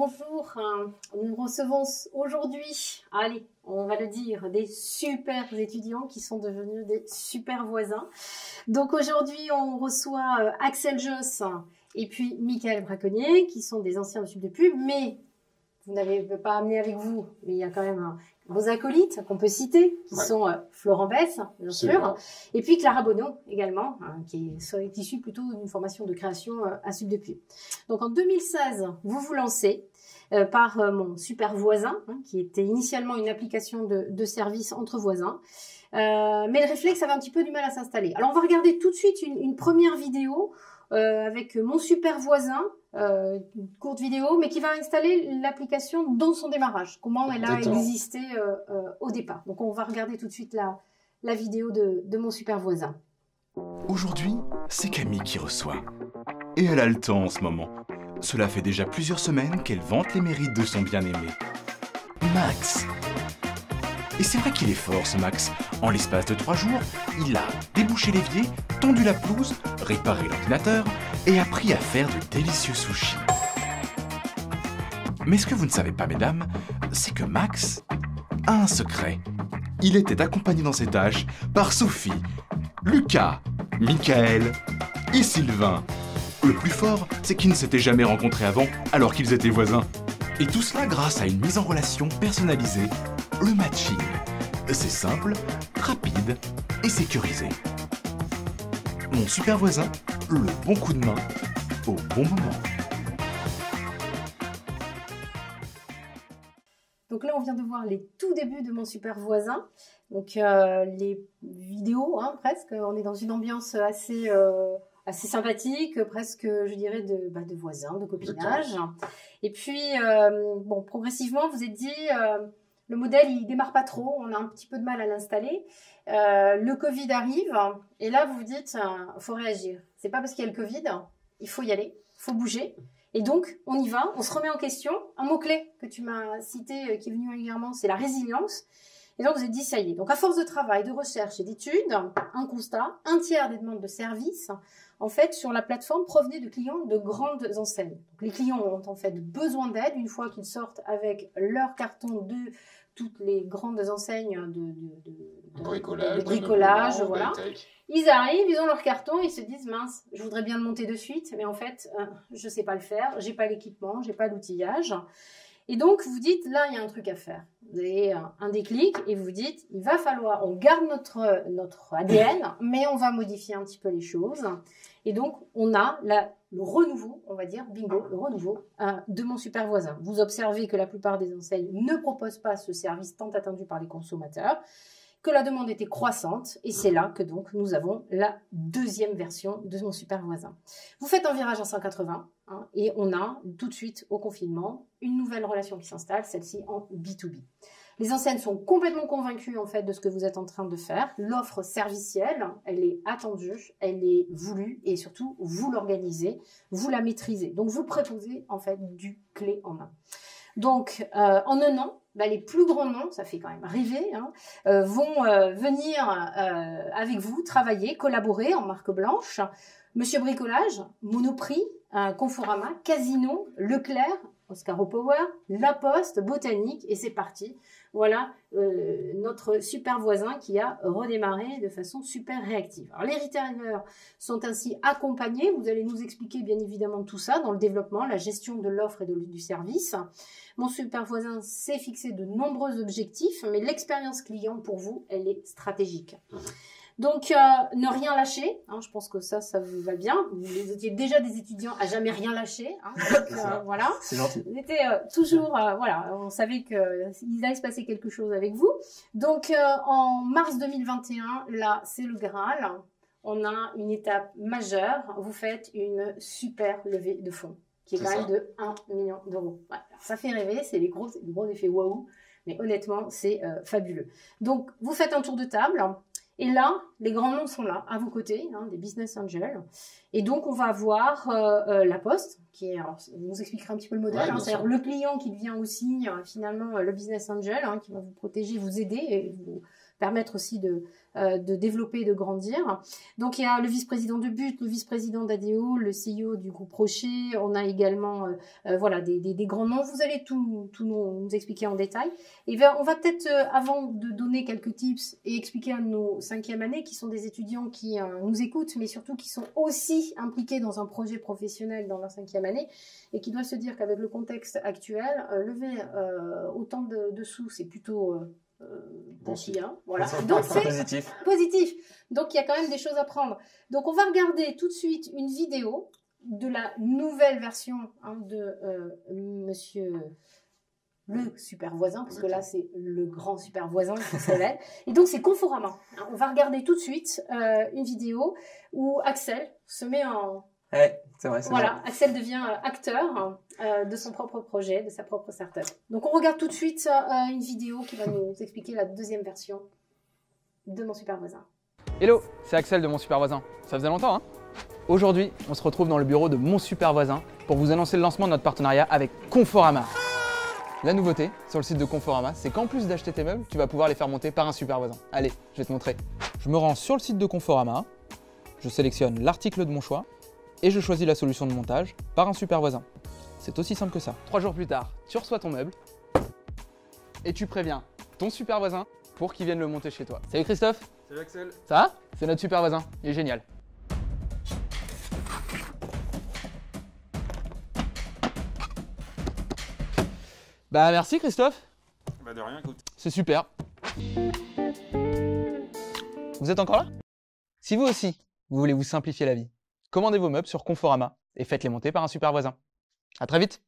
bonjour. Nous recevons aujourd'hui, allez, on va le dire, des super étudiants qui sont devenus des super voisins. Donc aujourd'hui, on reçoit Axel Josse et puis Michael Braconnier, qui sont des anciens de Sub de Pub, mais vous n'avez pas amené avec vous, mais il y a quand même vos acolytes qu'on peut citer, qui sont Florent Bess, bien sûr, et puis Clara Bonneau également, qui est issue plutôt d'une formation de création à Sub de Pub. Donc en 2016, vous vous lancez par mon super voisin, qui était initialement une application de service entre voisins, mais le réflexe avait un petit peu du mal à s'installer. Alors on va regarder tout de suite une première vidéo avec mon super voisin, une courte vidéo, mais qui va installer l'application dans son démarrage, comment elle a existé au départ. Donc on va regarder tout de suite la vidéo de mon super voisin. Aujourd'hui, c'est Camille qui reçoit. Et elle a le temps en ce moment. Cela fait déjà plusieurs semaines qu'elle vante les mérites de son bien-aimé, Max. Et c'est vrai qu'il est fort, ce Max. En l'espace de 3 jours, il a débouché l'évier, tondu la pelouse, réparé l'ordinateur et appris à faire de délicieux sushis. Mais ce que vous ne savez pas, mesdames, c'est que Max a un secret. Il était accompagné dans ses tâches par Sophie, Lucas, Michael et Sylvain. Le plus fort, c'est qu'ils ne s'étaient jamais rencontrés avant alors qu'ils étaient voisins. Et tout cela grâce à une mise en relation personnalisée, le matching. C'est simple, rapide et sécurisé. Mon super voisin, le bon coup de main au bon moment. Donc là, on vient de voir les tout débuts de mon super voisin. Donc les vidéos, presque. On est dans une ambiance assez sympathique, presque, je dirais, de voisins, de copinage. Et puis, bon, progressivement, vous êtes dit, le modèle, il démarre pas trop, on a un petit peu de mal à l'installer. Le Covid arrive, et là, vous vous dites, faut réagir. C'est pas parce qu'il y a le Covid, il faut y aller, il faut bouger. Et donc, on y va, on se remet en question. Un mot-clé que tu m'as cité, qui est venu régulièrement, c'est la résilience. Et donc, vous avez dit, ça y est. Donc, à force de travail, de recherche et d'études, un constat, 1/3 des demandes de services, en fait, sur la plateforme, provenaient de clients de grandes enseignes. Donc, les clients ont en fait besoin d'aide une fois qu'ils sortent avec leur carton de toutes les grandes enseignes de bricolage, voilà. Ils arrivent, ils ont leur carton, ils se disent, mince, je voudrais bien le monter de suite, mais en fait, je sais pas le faire, j'ai pas l'équipement, j'ai pas l'outillage. Et donc, vous dites, là, il y a un truc à faire. Vous avez un déclic et vous dites, il va falloir, on garde notre ADN, mais on va modifier un petit peu les choses. Et donc, on a le renouveau, on va dire, bingo, le renouveau de mon super voisin. Vous observez que la plupart des enseignes ne proposent pas ce service tant attendu par les consommateurs, que la demande était croissante, et c'est là que donc nous avons la deuxième version de mon super voisin. Vous faites un virage en 180, et on a tout de suite au confinement une nouvelle relation qui s'installe, celle-ci en B2B. Les enseignes sont complètement convaincues en fait de ce que vous êtes en train de faire. L'offre servicielle, elle est attendue, elle est voulue, et surtout vous l'organisez, vous la maîtrisez. Donc vous proposez en fait du clé en main. Donc en un an, les plus grands noms, ça fait quand même rêver, vont venir avec vous, travailler, collaborer en marque blanche. Monsieur Bricolage, Monoprix, Conforama, Casino, Leclerc, Oscaro Power, La Poste, Botanique, et c'est parti. Voilà notre super voisin qui a redémarré de façon super réactive. Alors, les retailers sont ainsi accompagnés. Vous allez nous expliquer bien évidemment tout ça dans le développement, la gestion de l'offre et du service. Mon super voisin s'est fixé de nombreux objectifs, mais l'expérience client pour vous, elle est stratégique. Donc, ne rien lâcher, je pense que ça vous va bien. Vous étiez déjà des étudiants à jamais rien lâcher. Donc, voilà. C'est gentil. Vous étiez toujours, voilà, on savait qu'il allait se passer quelque chose avec vous. Donc, en mars 2021, là, c'est le Graal. On a une étape majeure. Vous faites une super levée de fonds, qui est quand même de 1 million d'euros. Voilà. Ça fait rêver, c'est les gros effets waouh. Mais honnêtement, c'est fabuleux. Donc, vous faites un tour de table. Et là, les grands noms sont là, à vos côtés, des business angels. Et donc, on va avoir La Poste, qui est, alors, je vous expliquerai un petit peu le modèle, c'est-à-dire le client qui devient aussi finalement le business angel, qui va vous protéger, vous aider et vous permettre aussi de développer et de grandir. Donc il y a le vice-président de But, le vice-président d'ADO, le CEO du groupe Rocher, on a également voilà, des grands noms. Vous allez tout nous expliquer en détail. Et on va peut-être, avant de donner quelques tips et expliquer à nos 5e années, qui sont des étudiants qui nous écoutent, mais surtout qui sont aussi impliqués dans un projet professionnel dans leur 5e année, et qui doivent se dire qu'avec le contexte actuel, lever autant de sous, c'est plutôt bon signe. bien. Voilà. Donc c'est positif. Donc il y a quand même des choses à prendre. Donc on va regarder tout de suite une vidéo de la nouvelle version de Monsieur le super voisin, parce que là c'est le grand super voisin qui se révèle. Et donc c'est Conforama. On va regarder tout de suite une vidéo où Axel se met en... Ouais, c'est vrai. Voilà, Axel devient acteur de son propre projet, de sa propre startup. Donc on regarde tout de suite une vidéo qui va nous expliquer la 2e version de Mon Super Voisin. Hello, c'est Axel de Mon Super Voisin. Ça faisait longtemps, hein? Aujourd'hui, on se retrouve dans le bureau de Mon Super Voisin pour vous annoncer le lancement de notre partenariat avec Conforama. La nouveauté sur le site de Conforama, c'est qu'en plus d'acheter tes meubles, tu vas pouvoir les faire monter par un super voisin. Allez, je vais te montrer. Je me rends sur le site de Conforama, je sélectionne l'article de mon choix et je choisis la solution de montage par un super voisin. C'est aussi simple que ça. 3 jours plus tard, tu reçois ton meuble et tu préviens ton super voisin pour qu'il vienne le monter chez toi. Salut Christophe. Salut Axel. Ça va? C'est notre super voisin, il est génial. Bah merci Christophe. Bah de rien, écoute. C'est super. Vous êtes encore là? Si vous aussi, vous voulez vous simplifier la vie, commandez vos meubles sur Conforama et faites-les monter par un super voisin. À très vite.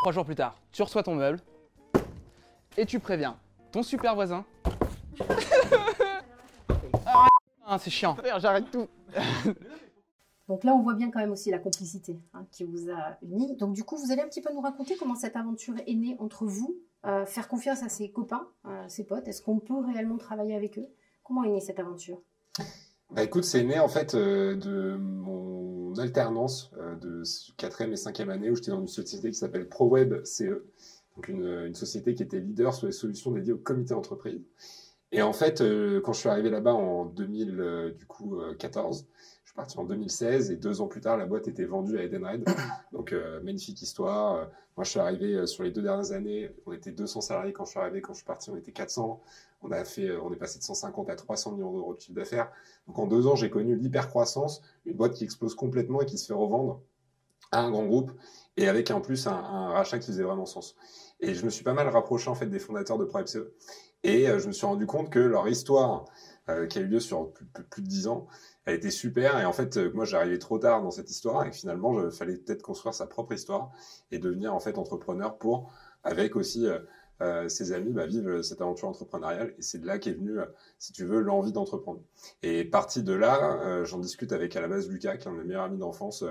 Trois jours plus tard, tu reçois ton meuble et tu préviens ton super voisin. Ah, c'est chiant. J'arrête tout. Donc là, on voit bien quand même aussi la complicité qui vous a unis. Donc du coup, vous allez un petit peu nous raconter comment cette aventure est née entre vous, faire confiance à ses copains, ses potes. Est-ce qu'on peut réellement travailler avec eux? Comment est née cette aventure? Bah écoute, c'est né en fait de mon alternance de 4e et 5e année où j'étais dans une société qui s'appelle ProWeb CE, donc une société qui était leader sur les solutions dédiées au comité d'entreprise. Et en fait, quand je suis arrivé là-bas en 2014, je suis parti en 2016 et 2 ans plus tard, la boîte était vendue à Edenred. Donc, magnifique histoire. Moi, je suis arrivé sur les 2 dernières années, on était 200 salariés quand je suis arrivé. Quand je suis parti, on était 400. On est passé de 150 à 300 millions d'euros de chiffre d'affaires. Donc, en 2 ans, j'ai connu l'hypercroissance, une boîte qui explose complètement et qui se fait revendre à un grand groupe et avec en plus un rachat qui faisait vraiment sens. Et je me suis pas mal rapproché en fait des fondateurs de ProWebCE. Et je me suis rendu compte que leur histoire, qui a eu lieu sur plus de 10 ans, a été super. Et en fait, moi, j'arrivais trop tard dans cette histoire et que finalement, il fallait peut-être construire sa propre histoire et devenir en fait entrepreneur pour, avec aussi ses amis, vivre cette aventure entrepreneuriale. Et c'est de là qu'est venue, si tu veux, l'envie d'entreprendre. Et parti de là, j'en discute avec à la base Lucas, qui est un de mes meilleurs amis d'enfance,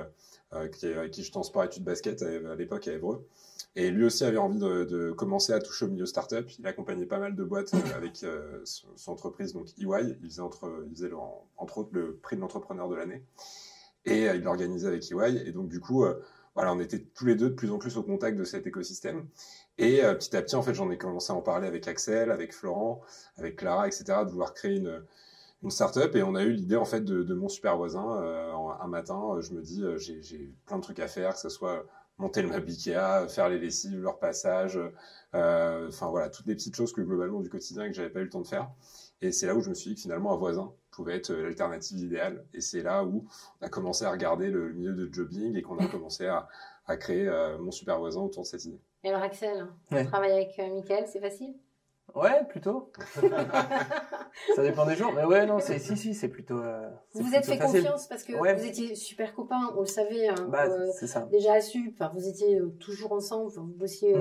avec qui j'étais en sport études basket à l'époque à Évreux. Et lui aussi avait envie de commencer à toucher au milieu startup. Il accompagnait pas mal de boîtes avec son entreprise, donc EY. Il faisait entre autres le prix de l'entrepreneur de l'année. Et il l'organisait avec EY. Et donc, du coup, voilà, on était tous les deux de plus en plus au contact de cet écosystème. Et petit à petit, en fait, j'en ai commencé à en parler avec Axel, avec Florent, avec Clara, etc., de vouloir créer une startup. Et on a eu l'idée, en fait, de mon super voisin. Un matin, je me dis, j'ai plein de trucs à faire, que ce soit monter le meuble Ikea, faire les lessives, leur passage, enfin voilà, toutes les petites choses que globalement du quotidien que j'avais pas eu le temps de faire. Et c'est là où je me suis dit que finalement un voisin pouvait être l'alternative idéale. Et c'est là où on a commencé à regarder le milieu de jobbing et qu'on a commencé à créer mon super voisin autour de cette idée. Et alors Axel, Ouais. travailler avec Mickaël, c'est facile? Ouais, plutôt. Ça dépend des jours. Mais ouais, non, c'est plutôt. Vous vous êtes fait facile. confiance parce que Ouais. vous étiez super copains, on le savait C'est ça. déjà à SUP, vous étiez toujours ensemble, vous bossiez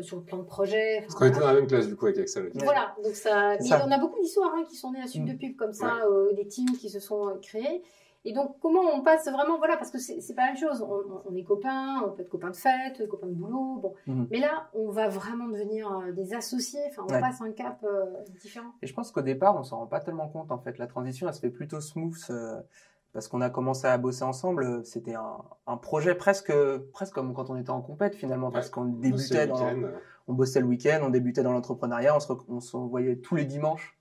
sur plein de projets. Parce qu'on était dans la même classe du coup avec Axel. Voilà, donc ça, C'est ça. on a beaucoup d'histoires qui sont nées à SUP de pub comme ça, des teams qui se sont créés. Et donc, comment on passe vraiment, voilà, parce que c'est pas la même chose. On est copains, on peut être copains de fête, copains de boulot, bon. Mais là, on va vraiment devenir des associés. Enfin, on passe un cap différent. Et je pense qu'au départ, on s'en rend pas tellement compte, en fait. La transition, elle se fait plutôt smooth, parce qu'on a commencé à bosser ensemble. C'était un projet presque comme quand on était en compète, finalement, parce qu'on débutait on bossait le week-end, on débutait dans l'entrepreneuriat, on se voyait tous les dimanches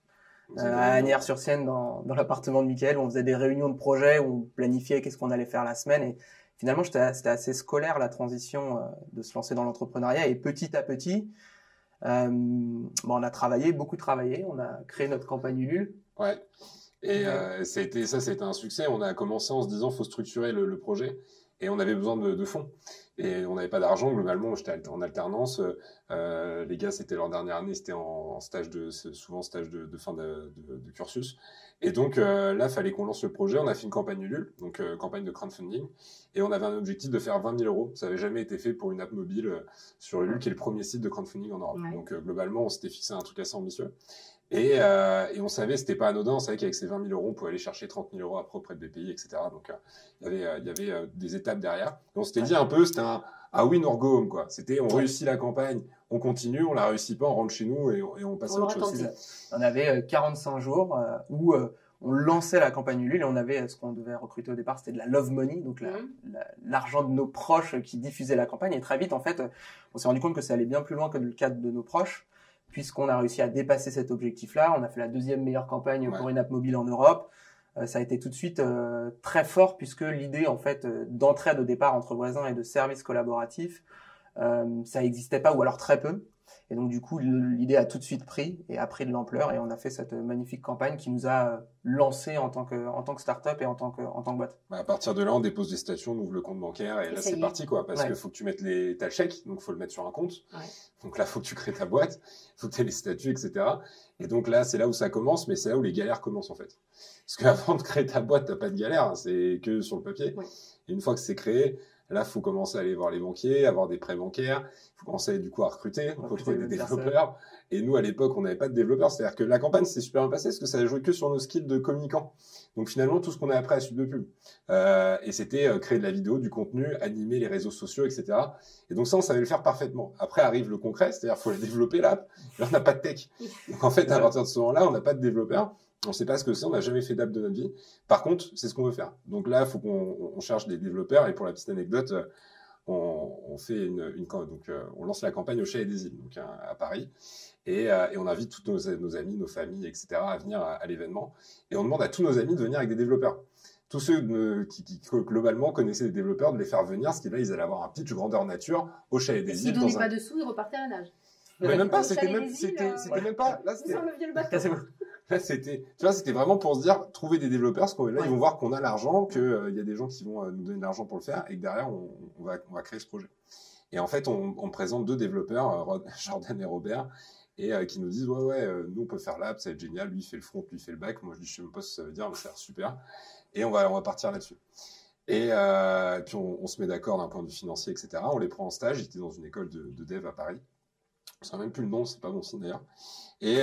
à Asnières-sur-Seine dans l'appartement de Mickaël, où on faisait des réunions de projet, où on planifiait qu'est-ce qu'on allait faire la semaine. Et finalement, c'était assez scolaire, la transition de se lancer dans l'entrepreneuriat. Et petit à petit, on a beaucoup travaillé, on a créé notre campagne Ulule. Ouais. Et ça a été un succès. On a commencé en se disant faut structurer le projet et on avait besoin de fonds. Et on n'avait pas d'argent, globalement, j'étais en alternance. Les gars, c'était leur dernière année, c'était en stage souvent stage de fin de cursus. Et donc là, fallait qu'on lance le projet. On a fait une campagne Ulule, donc campagne de crowdfunding. Et on avait un objectif de faire 20 000 euros. Ça n'avait jamais été fait pour une app mobile sur Ulule, qui est le premier site de crowdfunding en Europe. Donc globalement, on s'était fixé un truc assez ambitieux. Et on savait, c'était pas anodin, on savait qu'avec ces 20 000 euros, on pouvait aller chercher 30 000 euros après auprès de BPI, etc. Donc, il y avait des étapes derrière. Et on s'était dit un peu, c'était un win or go home, quoi. C'était, on réussit la campagne, on continue, on la réussit pas, on rentre chez nous et on passe à autre chose. On avait 45 jours où on lançait la campagne Ulule et on avait ce qu'on devait recruter au départ, c'était de la love money, donc l'argent de nos proches qui diffusaient la campagne. Et très vite, en fait, on s'est rendu compte que ça allait bien plus loin que le cadre de nos proches, puisqu'on a réussi à dépasser cet objectif-là. On a fait la deuxième meilleure campagne pour une app mobile en Europe. Ça a été tout de suite très fort, puisque l'idée en fait d'entraide au départ entre voisins et de services collaboratifs, ça n'existait pas, ou alors très peu. Et donc du coup, l'idée a tout de suite pris et a pris de l'ampleur, et on a fait cette magnifique campagne qui nous a lancé en tant que start-up et en tant que boîte. À partir de là, on dépose des statuts, on ouvre le compte bancaire et là c'est parti, quoi, parce qu'il faut que tu mettes t'as le chèque, donc faut le mettre sur un compte. Donc là, faut que tu crées ta boîte, faut que tu aies les statuts, etc. Et donc là, c'est là où ça commence, mais c'est là où les galères commencent en fait. Parce qu'avant de créer ta boîte, t'as pas de galère, hein, c'est que sur le papier. Et une fois que c'est créé, là, faut commencer à aller voir les banquiers, avoir des prêts bancaires. Il faut commencer du coup à recruter des développeurs. Et nous, à l'époque, on n'avait pas de développeurs. C'est-à-dire que la campagne s'est super bien passée parce que ça a joué que sur nos skills de communicants. Donc finalement, tout ce qu'on a appris à suite de pub. Et c'était créer de la vidéo, du contenu, animer les réseaux sociaux, etc. Et donc ça, on savait le faire parfaitement. Après arrive le concret, c'est-à-dire faut développer l'app. Là, on n'a pas de tech. Donc en fait, à partir de ce moment-là, on n'a pas de développeurs. On ne sait pas ce que c'est, on n'a jamais fait d'app de notre vie. Par contre, c'est ce qu'on veut faire. Donc là, il faut qu'on cherche des développeurs. Et pour la petite anecdote, on fait on lance la campagne au Chat et des Îles, donc à Paris. Et on invite tous nos amis, nos familles, etc. à venir à l'événement. Et on demande à tous nos amis de venir avec des développeurs. Tous ceux qui globalement connaissaient des développeurs, de les faire venir, parce que là, ils allaient avoir un pitch grandeur nature au Chat et des Îles. S'ils ne donnaient pas de sous, ils repartaient à la nage. Mais même pas, c'était même pas. Là, c'était. Là, c'était vraiment pour se dire, trouver des développeurs, parce que là, ils vont voir qu'on a l'argent, qu'il y a des gens qui vont nous donner de l'argent pour le faire, et que derrière, on va créer ce projet. Et en fait, on présente deux développeurs, Jordan et Robert, et qui nous disent, nous, on peut faire l'app, ça va être génial, lui, il fait le front, lui, il fait le back. Moi, je dis, je sais même pas ce que ça veut dire, mais ça a l'air super. Et on va partir là-dessus. Et puis, on se met d'accord d'un point de vue financier, etc. On les prend en stage. J'étais dans une école de dev à Paris. Je ne sais même plus le nom, c'est pas bon signe d'ailleurs. Et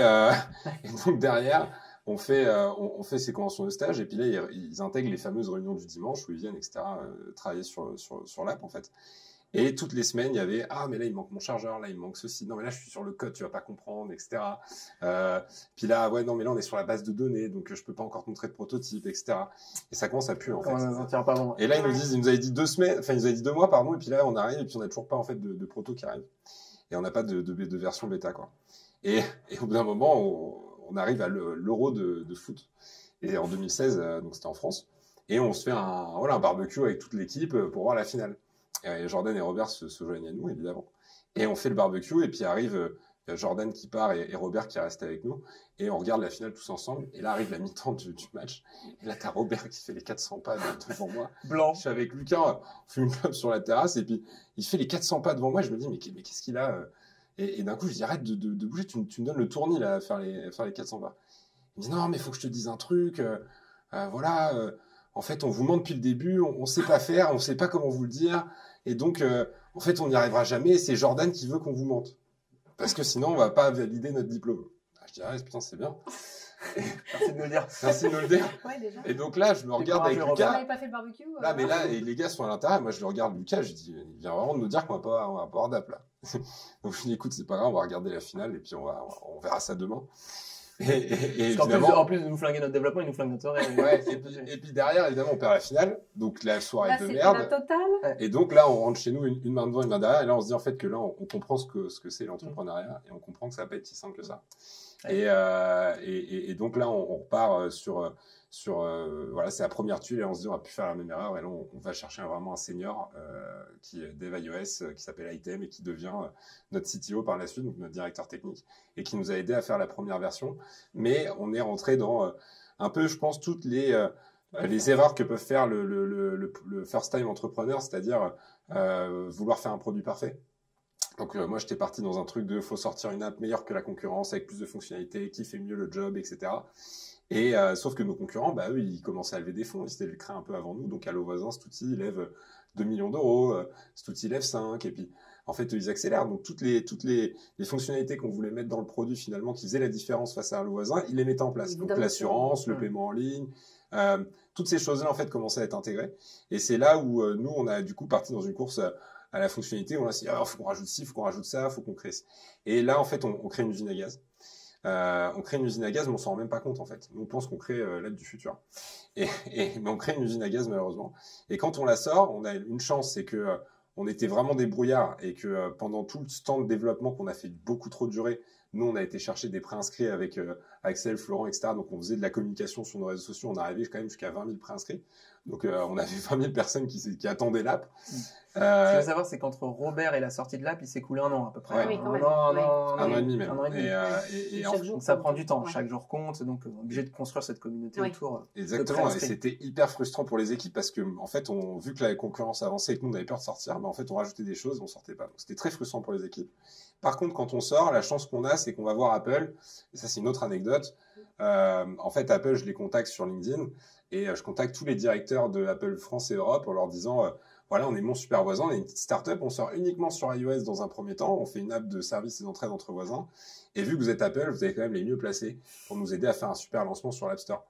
donc derrière, on fait ces conventions de stage, et puis là, ils intègrent les fameuses réunions du dimanche où ils viennent, etc., travailler sur l'app en fait. Et toutes les semaines, il y avait mais là il manque mon chargeur, là il manque ceci, non mais là je suis sur le code, tu vas pas comprendre, etc. Puis là non mais là on est sur la base de données, donc je peux pas encore te montrer de prototype, etc. Et ça commence à puer en fait. Et là ils nous avaient dit 2 semaines, enfin ils nous avaient dit 2 mois pardon, et puis là on arrive et puis on a toujours pas en fait de proto qui arrive. Et on n'a pas de version bêta, quoi. Et au bout d'un moment, on arrive à l'Euro de foot. Et en 2016, donc c'était en France. Et on se fait un barbecue avec toute l'équipe pour voir la finale. Et Jordan et Robert se joignent à nous, évidemment. Et on fait le barbecue, et puis arrive Jordan qui part et Robert qui reste avec nous. Et on regarde la finale tous ensemble. Et là arrive la mi-temps du match. Et là, t'as Robert qui fait les 400 pas devant moi. Blanc. Je suis avec Lucas, on fait une club sur la terrasse. Et puis, il fait les 400 pas devant moi. Je me dis, mais qu'est-ce qu'il a et d'un coup, je dis, arrête de bouger. Tu me donnes le tournis, là, à faire les 400 pas. Il me dit, non, mais il faut que je te dise un truc. En fait, on vous ment depuis le début. On sait pas faire. On sait pas comment vous le dire. Et donc, en fait, on n'y arrivera jamais. C'est Jordan qui veut qu'on vous mente. Parce que sinon, on va pas valider notre diplôme. Je dis, putain, c'est bien. Merci de nous le dire. Merci de nous le dire. Ouais, déjà. Et donc là, je me regarde avec courageux, Vous Lucas. n'avez pas fait le barbecue Là, mais là, et les gars sont à l'intérieur. Moi, je le regarde Lucas. Je dis, il vient vraiment de nous dire qu'on va pas avoir d'app là. Donc je dis, écoute, c'est pas grave, on va regarder la finale et puis on verra ça demain. Et Parce qu'en évidemment, en plus de nous flinguer notre développement, ils nous flinguent notre soirée. ouais, et puis derrière, évidemment, on perd la finale. Donc la soirée Là, de c'est merde. la totale. Et donc là, on rentre chez nous une main devant, une main derrière. Et là, on se dit en fait que là, on comprend ce que c'est l'entrepreneuriat et on comprend que ça va pas être si simple que ça. Et donc là, on repart sur voilà, c'est la première tuile et on se dit on va plus faire la même erreur. Et là, on va chercher vraiment un senior qui est dev iOS, qui s'appelle Item et qui devient notre CTO par la suite, donc notre directeur technique, et qui nous a aidé à faire la première version. Mais on est rentré dans un peu, je pense, toutes les erreurs que peuvent faire le first time entrepreneur, c'est-à-dire vouloir faire un produit parfait. Donc moi j'étais parti dans un truc de faut sortir une app meilleure que la concurrence avec plus de fonctionnalités, qui fait mieux le job, etc. Et sauf que nos concurrents, bah eux ils commençaient à lever des fonds, ils s'étaient créés un peu avant nous. Donc Allo Voisin, cet outil il lève 2 millions d'euros, cet outil lève 5, et puis en fait ils accélèrent. Donc toutes les fonctionnalités qu'on voulait mettre dans le produit finalement qui faisaient la différence face à Allo Voisin, ils les mettaient en place. Donc l'assurance, le paiement en ligne, toutes ces choses-là en fait commençaient à être intégrées. Et c'est là où nous on a du coup parti dans une course à la fonctionnalité, on a dit, faut qu'on rajoute ci, faut qu'on rajoute ça, faut qu'on crée ça. Et là, en fait, on crée une usine à gaz. On crée une usine à gaz, mais on s'en rend même pas compte, en fait. Nous, on pense qu'on crée l'aide du futur. Mais on crée une usine à gaz, malheureusement. Et quand on la sort, on a une chance, c'est que on était vraiment des brouillards et que pendant tout ce temps de développement qu'on a fait beaucoup trop durer, nous, on a été chercher des préinscrits avec Axel, Florent, etc. Donc, on faisait de la communication sur nos réseaux sociaux. On arrivait quand même jusqu'à 20 000 préinscrits. Donc, on avait 20 000 personnes qui attendaient l'app. Ce qu'il faut savoir, c'est qu'entre Robert et la sortie de l'app, il s'est écoulé 1 an à peu près. Ouais. Oui, quand même. Un an et demi même. Un an et demi. Et Chaque jour Donc ça prend du temps, Ouais. chaque jour compte, donc on est obligé de construire cette communauté Oui. autour. Exactement, et préinscrits. c'était hyper frustrant pour les équipes parce que en fait, vu que la concurrence avançait et que nous on avait peur de sortir, mais en fait on rajoutait des choses et on sortait pas. Donc c'était très frustrant pour les équipes. Par contre, quand on sort, la chance qu'on a, c'est qu'on va voir Apple. Et ça, c'est une autre anecdote. En fait, Apple, je les contacte sur LinkedIn et je contacte tous les directeurs de Apple France et Europe en leur disant voilà, on est mon super voisin, on est une petite start-up, on sort uniquement sur iOS dans un premier temps, on fait une app de service et d'entraide entre voisins. Et vu que vous êtes Apple, vous avez quand même les mieux placés pour nous aider à faire un super lancement sur l'App Store.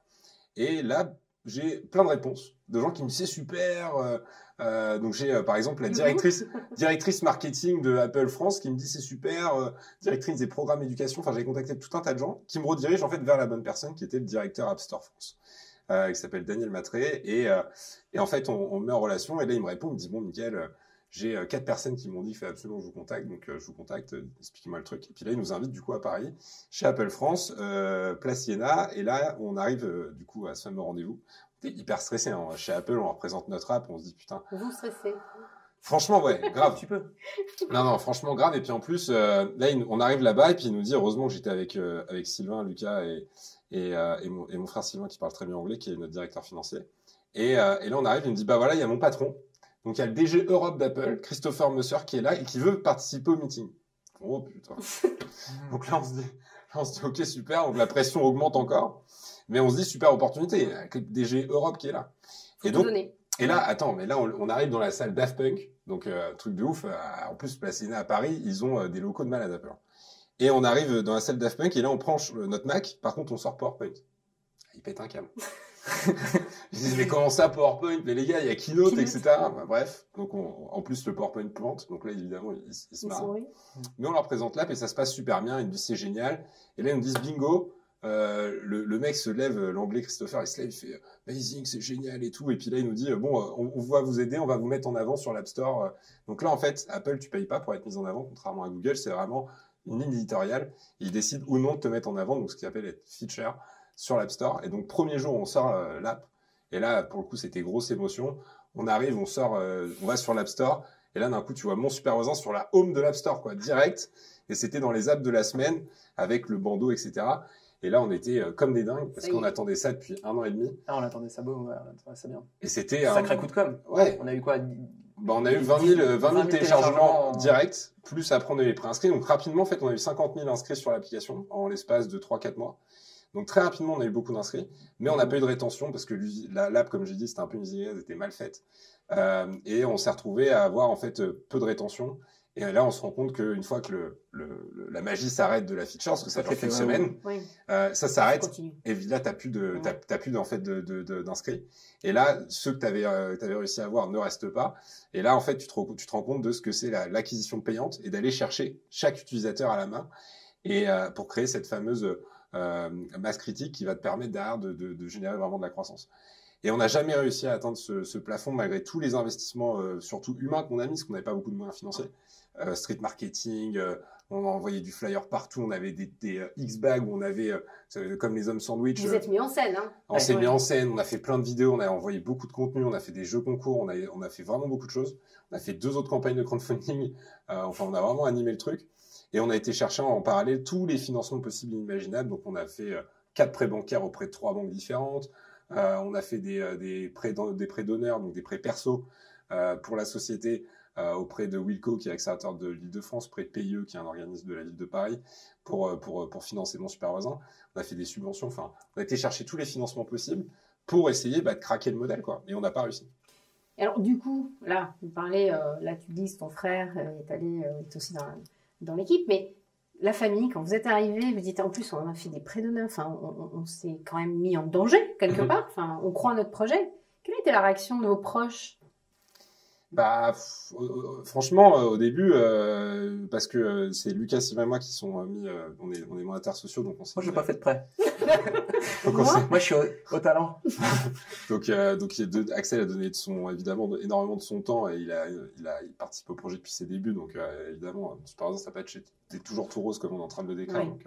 Et là, j'ai plein de réponses de gens qui me disent c'est super. Donc j'ai par exemple la directrice marketing de Apple France qui me dit c'est super, directrice des programmes éducation. Enfin, j'ai contacté tout un tas de gens qui me redirigent en fait vers la bonne personne qui était le directeur App Store France, qui s'appelle Daniel Matré. Et en fait, on met en relation. Et là, il me répond, il me dit bon, Mickaël, j'ai 4 personnes qui m'ont dit qu'il fallait absolument que je vous contacte. Donc je vous contacte, expliquez-moi le truc. Et puis là, il nous invite du coup à Paris, chez Apple France, Place Iéna. Et là, on arrive du coup à ce fameux rendez-vous. On était hyper stressé. Hein. Chez Apple, on représente notre app. On se dit putain. Vous stressez. Franchement, ouais, grave. Tu peux. Non, franchement, grave. Et puis en plus, là, on arrive là-bas et puis il nous dit, heureusement que j'étais avec Sylvain, Lucas et mon frère Sylvain qui parle très bien anglais, qui est notre directeur financier. Et là, on arrive, il me dit, bah voilà, il y a mon patron. Donc, il y a le DG Europe d'Apple, Christopher Musser, qui est là et qui veut participer au meeting. Oh putain. Donc là, on se dit, ok, super. Donc la pression augmente encore. Mais on se dit, super opportunité, avec le DG Europe qui est là. Faut Et tout donc, donner. et là, attends, mais là, on arrive dans la salle Daft Punk, donc truc de ouf. En plus, Place Iéna à Paris, ils ont des locaux de malade Apple. Et on arrive dans la salle Daft Punk et là, on prend notre Mac. Par contre, on sort PowerPoint. Il pète un câble. Je dis, mais comment ça, PowerPoint? Mais les gars, il y a Keynote, etc. Bah, bref. Donc, en plus, le PowerPoint plante. Donc là, évidemment, ils se marrent. Mais on leur présente l'app et ça se passe super bien. Ils nous disent, c'est génial. Et là, ils nous disent, bingo. Le mec se lève, l'anglais Christopher, il se lève, il fait amazing, c'est génial et tout. Et puis là, il nous dit bon, on va vous aider, on va vous mettre en avant sur l'App Store. Donc là, en fait, Apple, tu payes pas pour être mis en avant, contrairement à Google, c'est vraiment une ligne éditoriale. Ils décident ou non de te mettre en avant, donc ce qui appelle être feature sur l'App Store. Et donc, premier jour, on sort l'app. Et là, pour le coup, c'était grosse émotion. On arrive, on sort, on va sur l'App Store. Et là, d'un coup, tu vois mon super voisin sur la home de l'App Store, quoi, direct. Et c'était dans les apps de la semaine avec le bandeau, etc. Et là, on était comme des dingues parce qu'on attendait ça depuis 1 an et demi. Ah, on attendait ça beau, ouais, on attendait ça bien. Et c'était un sacré coup de com'. Ouais. On a eu quoi? Bah, on a eu 20 000 téléchargements directs, plus après on a eu les préinscrits. Donc rapidement, en fait, on a eu 50 000 inscrits sur l'application en l'espace de 3-4 mois. Donc très rapidement, on a eu beaucoup d'inscrits, mais on n'a pas eu de rétention parce que l'app, comme j'ai dit, c'était un peu usine, elle était mal faite. Et on s'est retrouvé à avoir en fait peu de rétention Et là, on se rend compte qu'une fois que la magie s'arrête de la feature, parce que ça dure une semaine, ça s'arrête. Et là, t'as plus en fait d'inscrits. Et là, ceux que t'avais réussi à avoir ne restent pas. Et là, en fait, tu te rends compte de ce que c'est l'acquisition payante et d'aller chercher chaque utilisateur à la main et pour créer cette fameuse masse critique qui va te permettre derrière de générer vraiment de la croissance. Et on n'a jamais réussi à atteindre ce plafond malgré tous les investissements, surtout humains qu'on a mis, parce qu'on n'avait pas beaucoup de moyens financiers. Street marketing, on a envoyé du flyer partout, on avait des X-bags où on avait, comme les hommes sandwich. Vous êtes mis en scène, hein? On s'est mis en scène, on a fait plein de vidéos, on a envoyé beaucoup de contenu, on a fait des jeux concours, on a fait vraiment beaucoup de choses. On a fait 2 autres campagnes de crowdfunding, enfin on a vraiment animé le truc. Et on a été chercher en parallèle tous les financements possibles et imaginables. Donc on a fait 4 prêts bancaires auprès de 3 banques différentes. On a fait des prêts d'honneur, donc des prêts perso pour la société auprès de Wilco, qui est accélérateur de l'Île-de-France, près de PIE, qui est un organisme de la ville de Paris, pour financer Mon Super Voisin. On a fait des subventions. Enfin, on a été chercher tous les financements possibles pour essayer de craquer le modèle, quoi. Et on n'a pas réussi. Alors du coup, là, vous parlez, là tu dis ton frère est aussi dans l'équipe, mais la famille, quand vous êtes arrivé, vous dites en plus on a fait des prêts d'honneur, enfin on s'est quand même mis en danger quelque part, enfin on croit à notre projet. Quelle était la réaction de vos proches? Franchement, au début, parce que c'est Lucas, Sylvain et moi qui sont mis, on est mandataires sociaux, donc on s'est. Moi, j'ai pas fait de prêt. Moi, je suis au talent. donc Axel a donné évidemment énormément de son temps et il participe au projet depuis ses débuts, donc évidemment, Super Voisin, ça n'a pas été toujours tout rose comme on est en train de le décrire. Oui. Donc,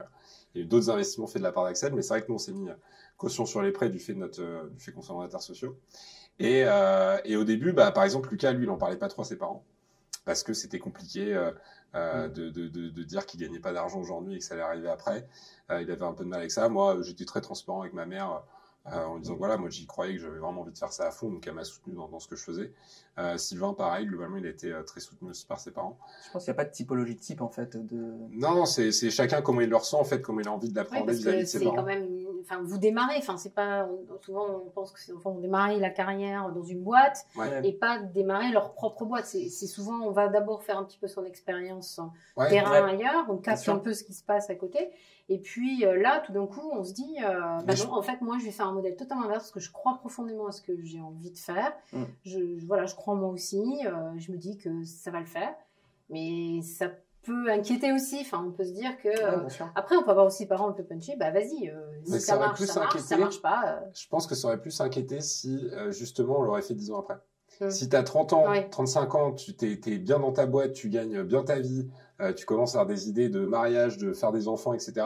il y a eu d'autres investissements faits de la part d'Axel, mais c'est vrai que nous on s'est mis caution sur les prêts du fait qu'on soit mandataires sociaux. Et au début, par exemple, Lucas, lui, il en parlait pas trop à ses parents parce que c'était compliqué de dire qu'il gagnait pas d'argent aujourd'hui et que ça allait arriver après. Il avait un peu de mal avec ça. Moi, j'étais très transparent avec ma mère en disant voilà, moi j'y croyais que j'avais vraiment envie de faire ça à fond, donc elle m'a soutenu dans ce que je faisais. Sylvain, pareil, globalement, il a été très soutenu aussi par ses parents. Je pense qu'il n'y a pas de typologie de type en fait. Non, c'est chacun comment il le ressent en fait, comment il a envie de l'apprendre vis-à-vis de ses parents. C'est quand même, enfin, vous démarrez, enfin, c'est pas, souvent on pense que on démarre la carrière dans une boîte et pas démarrer leur propre boîte. C'est souvent, on va d'abord faire un petit peu son expérience terrain ailleurs, on capte un peu ce qui se passe à côté. Et puis là, tout d'un coup, on se dit, non, en fait, moi, je vais faire un modèle totalement inverse parce que je crois profondément à ce que j'ai envie de faire. Je crois en moi aussi. Je me dis que ça va le faire. Mais ça peut inquiéter aussi. Enfin, on peut se dire que... après, on peut avoir aussi des parents un peu punchy. Vas-y, si ça marche, ça marche. Si ça marche pas... Je pense que ça aurait plus inquiété si, justement, on l'aurait fait 10 ans après. Si tu as 30 ans, 35 ans, tu t'es bien dans ta boîte, tu gagnes bien ta vie, tu commences à avoir des idées de mariage, de faire des enfants, etc.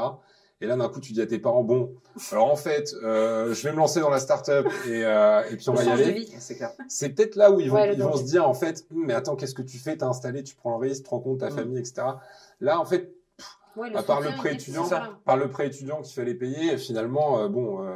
Et là, d'un coup, tu dis à tes parents, bon, alors en fait, je vais me lancer dans la start-up et puis on va y aller. C'est peut-être là où ils vont se dire, en fait, mais attends, qu'est-ce que tu fais? T'as installé, tu prends le risque, tu te rends compte, ta famille, etc. Là, en fait, à part le prêt étudiant qu'il fallait payer, finalement,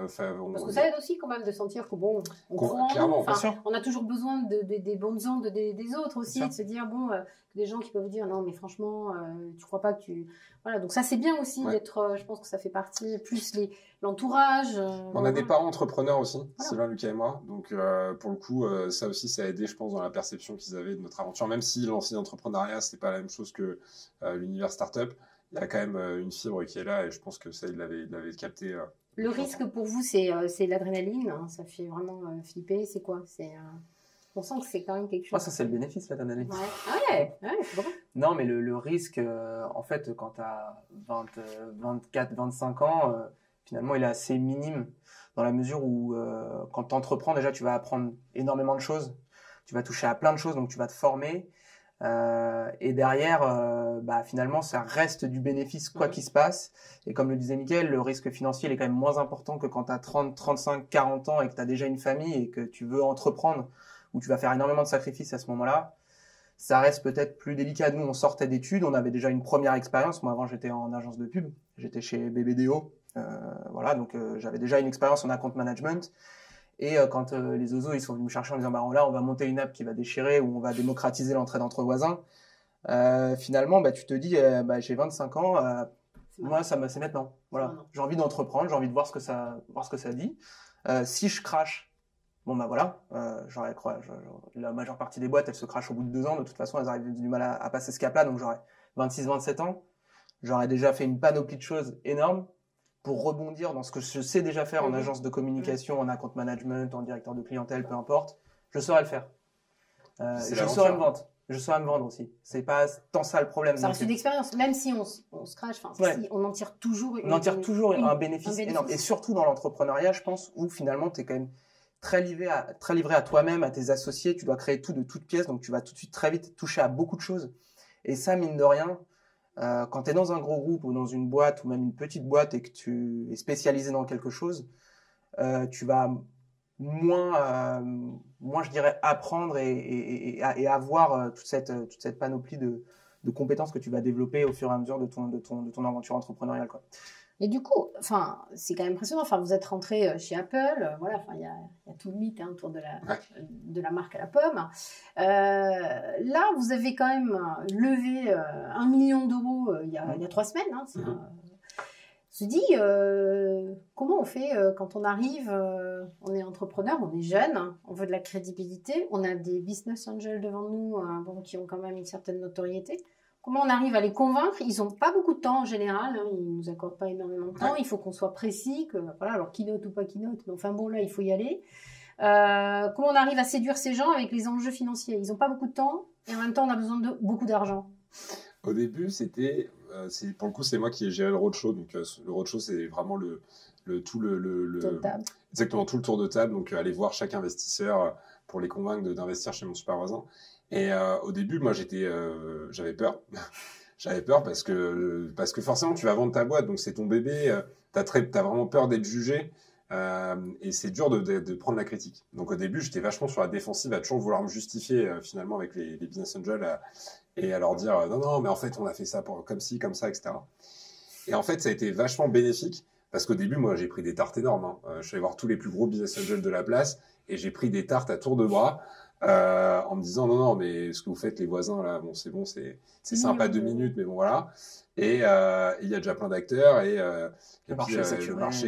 parce que ça aide aussi quand même de sentir que bon, on croit, clairement, on a toujours besoin des bonnes ondes des autres aussi, de se dire bon, des gens qui peuvent dire non mais franchement, tu crois pas que tu, voilà, donc ça c'est bien aussi d'être, je pense que ça fait partie plus l'entourage. On a des parents entrepreneurs aussi, Sylvain, Lucas et moi, donc pour le coup, ça aussi ça a aidé, je pense, dans la perception qu'ils avaient de notre aventure, même si lancer l'entrepreneuriat c'était pas la même chose que l'univers startup. Il y a quand même une fibre qui est là et je pense que ça, il l'avait capté. Le risque pour vous, c'est l'adrénaline, hein, ça fait vraiment flipper. C'est quoi? On sent que c'est quand même quelque chose. Ça, c'est le bénéfice, l'adrénaline. Ouais, c'est vrai. Non, mais le risque, en fait, quand tu as 24, 25 ans, finalement, il est assez minime dans la mesure où quand tu entreprends, déjà, tu vas apprendre énormément de choses. Tu vas toucher à plein de choses, donc tu vas te former. Et derrière, finalement, ça reste du bénéfice quoi qu'il se passe. Et comme le disait Mickaël, le risque financier il est quand même moins important que quand tu as 30, 35, 40 ans et que tu as déjà une famille et que tu veux entreprendre, où tu vas faire énormément de sacrifices à ce moment-là. Ça reste peut-être plus délicat. Nous, on sortait d'études, on avait déjà une première expérience. Moi, avant, j'étais en agence de pub, j'étais chez BBDO. Donc j'avais déjà une expérience en account management. Et quand les oiseaux ils sont venus me chercher en disant là on va monter une app qui va déchirer ou on va démocratiser l'entraide entre voisins, finalement tu te dis j'ai 25 ans, moi c'est maintenant, voilà, j'ai envie d'entreprendre, j'ai envie de voir ce que ça dit. Si je crache, bon bah voilà, la majeure partie des boîtes, elles se crachent au bout de 2 ans. De toute façon, elles arrivent du mal à passer ce cap-là. Donc j'aurais 26-27 ans. J'aurais déjà fait une panoplie de choses énormes pour rebondir dans ce que je sais déjà faire en agence de communication, en account management, en directeur de clientèle, peu importe. Je saurais le faire. Je saurais me vendre. Je saurais me vendre aussi. C'est pas tant ça le problème. Ça reste une expérience, même si on se crache, si on en tire toujours un bénéfice énorme. Et surtout dans l'entrepreneuriat, je pense, où finalement, tu es quand même très livré à toi-même, à tes associés. Tu dois créer tout de toutes pièces, donc tu vas tout de suite très vite toucher à beaucoup de choses. Et ça, mine de rien, quand tu es dans un gros groupe ou dans une boîte ou même une petite boîte et que tu es spécialisé dans quelque chose, tu vas moins je dirais, apprendre et avoir toute cette panoplie de compétences que tu vas développer au fur et à mesure de ton aventure entrepreneuriale, quoi. Et du coup, c'est quand même impressionnant. Vous êtes rentré chez Apple, voilà. Il y a tout le mythe autour de la marque à la pomme. Là, vous avez quand même levé 1 million d'euros il y a 3 semaines. Se dit, comment on fait quand on arrive, on est entrepreneur, on est jeune, on veut de la crédibilité, on a des business angels devant nous qui ont quand même une certaine notoriété. Comment on arrive à les convaincre? Ils n'ont pas beaucoup de temps en général, ils ne nous accordent pas énormément de temps, il faut qu'on soit précis, alors keynote ou pas keynote, mais là il faut y aller. Comment on arrive à séduire ces gens avec les enjeux financiers? Ils n'ont pas beaucoup de temps et en même temps on a besoin de beaucoup d'argent. Au début, pour le coup, c'est moi qui ai géré le roadshow. Donc, le roadshow, c'est vraiment tour de table. Exactement, tout le tour de table. Donc, aller voir chaque investisseur pour les convaincre d'investir chez mon super voisin. Et au début, moi, j'avais peur. J'avais peur parce que forcément, tu vas vendre ta boîte. Donc, c'est ton bébé. T'as vraiment peur d'être jugé. Et c'est dur de prendre la critique. Donc, au début, j'étais vachement sur la défensive à toujours vouloir me justifier finalement avec les business angels et à leur dire non, mais en fait, on a fait ça comme ci, comme ça, etc. Et en fait, ça a été vachement bénéfique parce qu'au début, moi, j'ai pris des tartes énormes. Je suis allé voir tous les plus gros business angels de la place et j'ai pris des tartes à tour de bras en me disant non, mais ce que vous faites, les voisins, là, bon, c'est sympa 2 minutes, mais bon, voilà. Et il y a déjà plein d'acteurs et le marché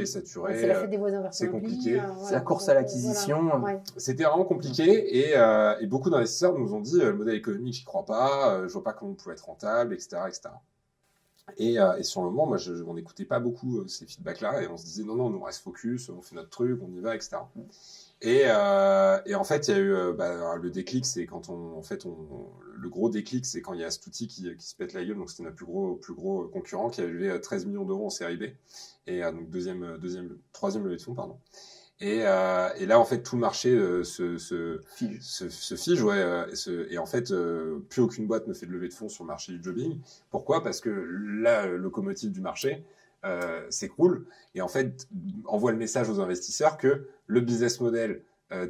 est saturé. C'est la fête des voisins, c'est compliqué. C'est la course à l'acquisition. Voilà. C'était vraiment compliqué et beaucoup d'investisseurs nous ont dit le modèle économique, j'y crois pas, je vois pas comment on pouvait être rentable, etc., etc. Et sur le moment, moi, on n'écoutait pas beaucoup ces feedbacks-là et on se disait non, nous on reste focus, on fait notre truc, on y va, etc. Et en fait, il y a eu le déclic, c'est quand le gros déclic, c'est quand il y a cet outil qui se pète la gueule. Donc c'était notre plus gros concurrent qui a levé 13 millions d'euros en série B et donc troisième levée de fonds, pardon. Et là, en fait, tout le marché se fige, et en fait, plus aucune boîte ne fait de levée de fonds sur le marché du jobbing. Pourquoi? Parce que la locomotive du marché s'écroule et en fait envoie le message aux investisseurs que le business model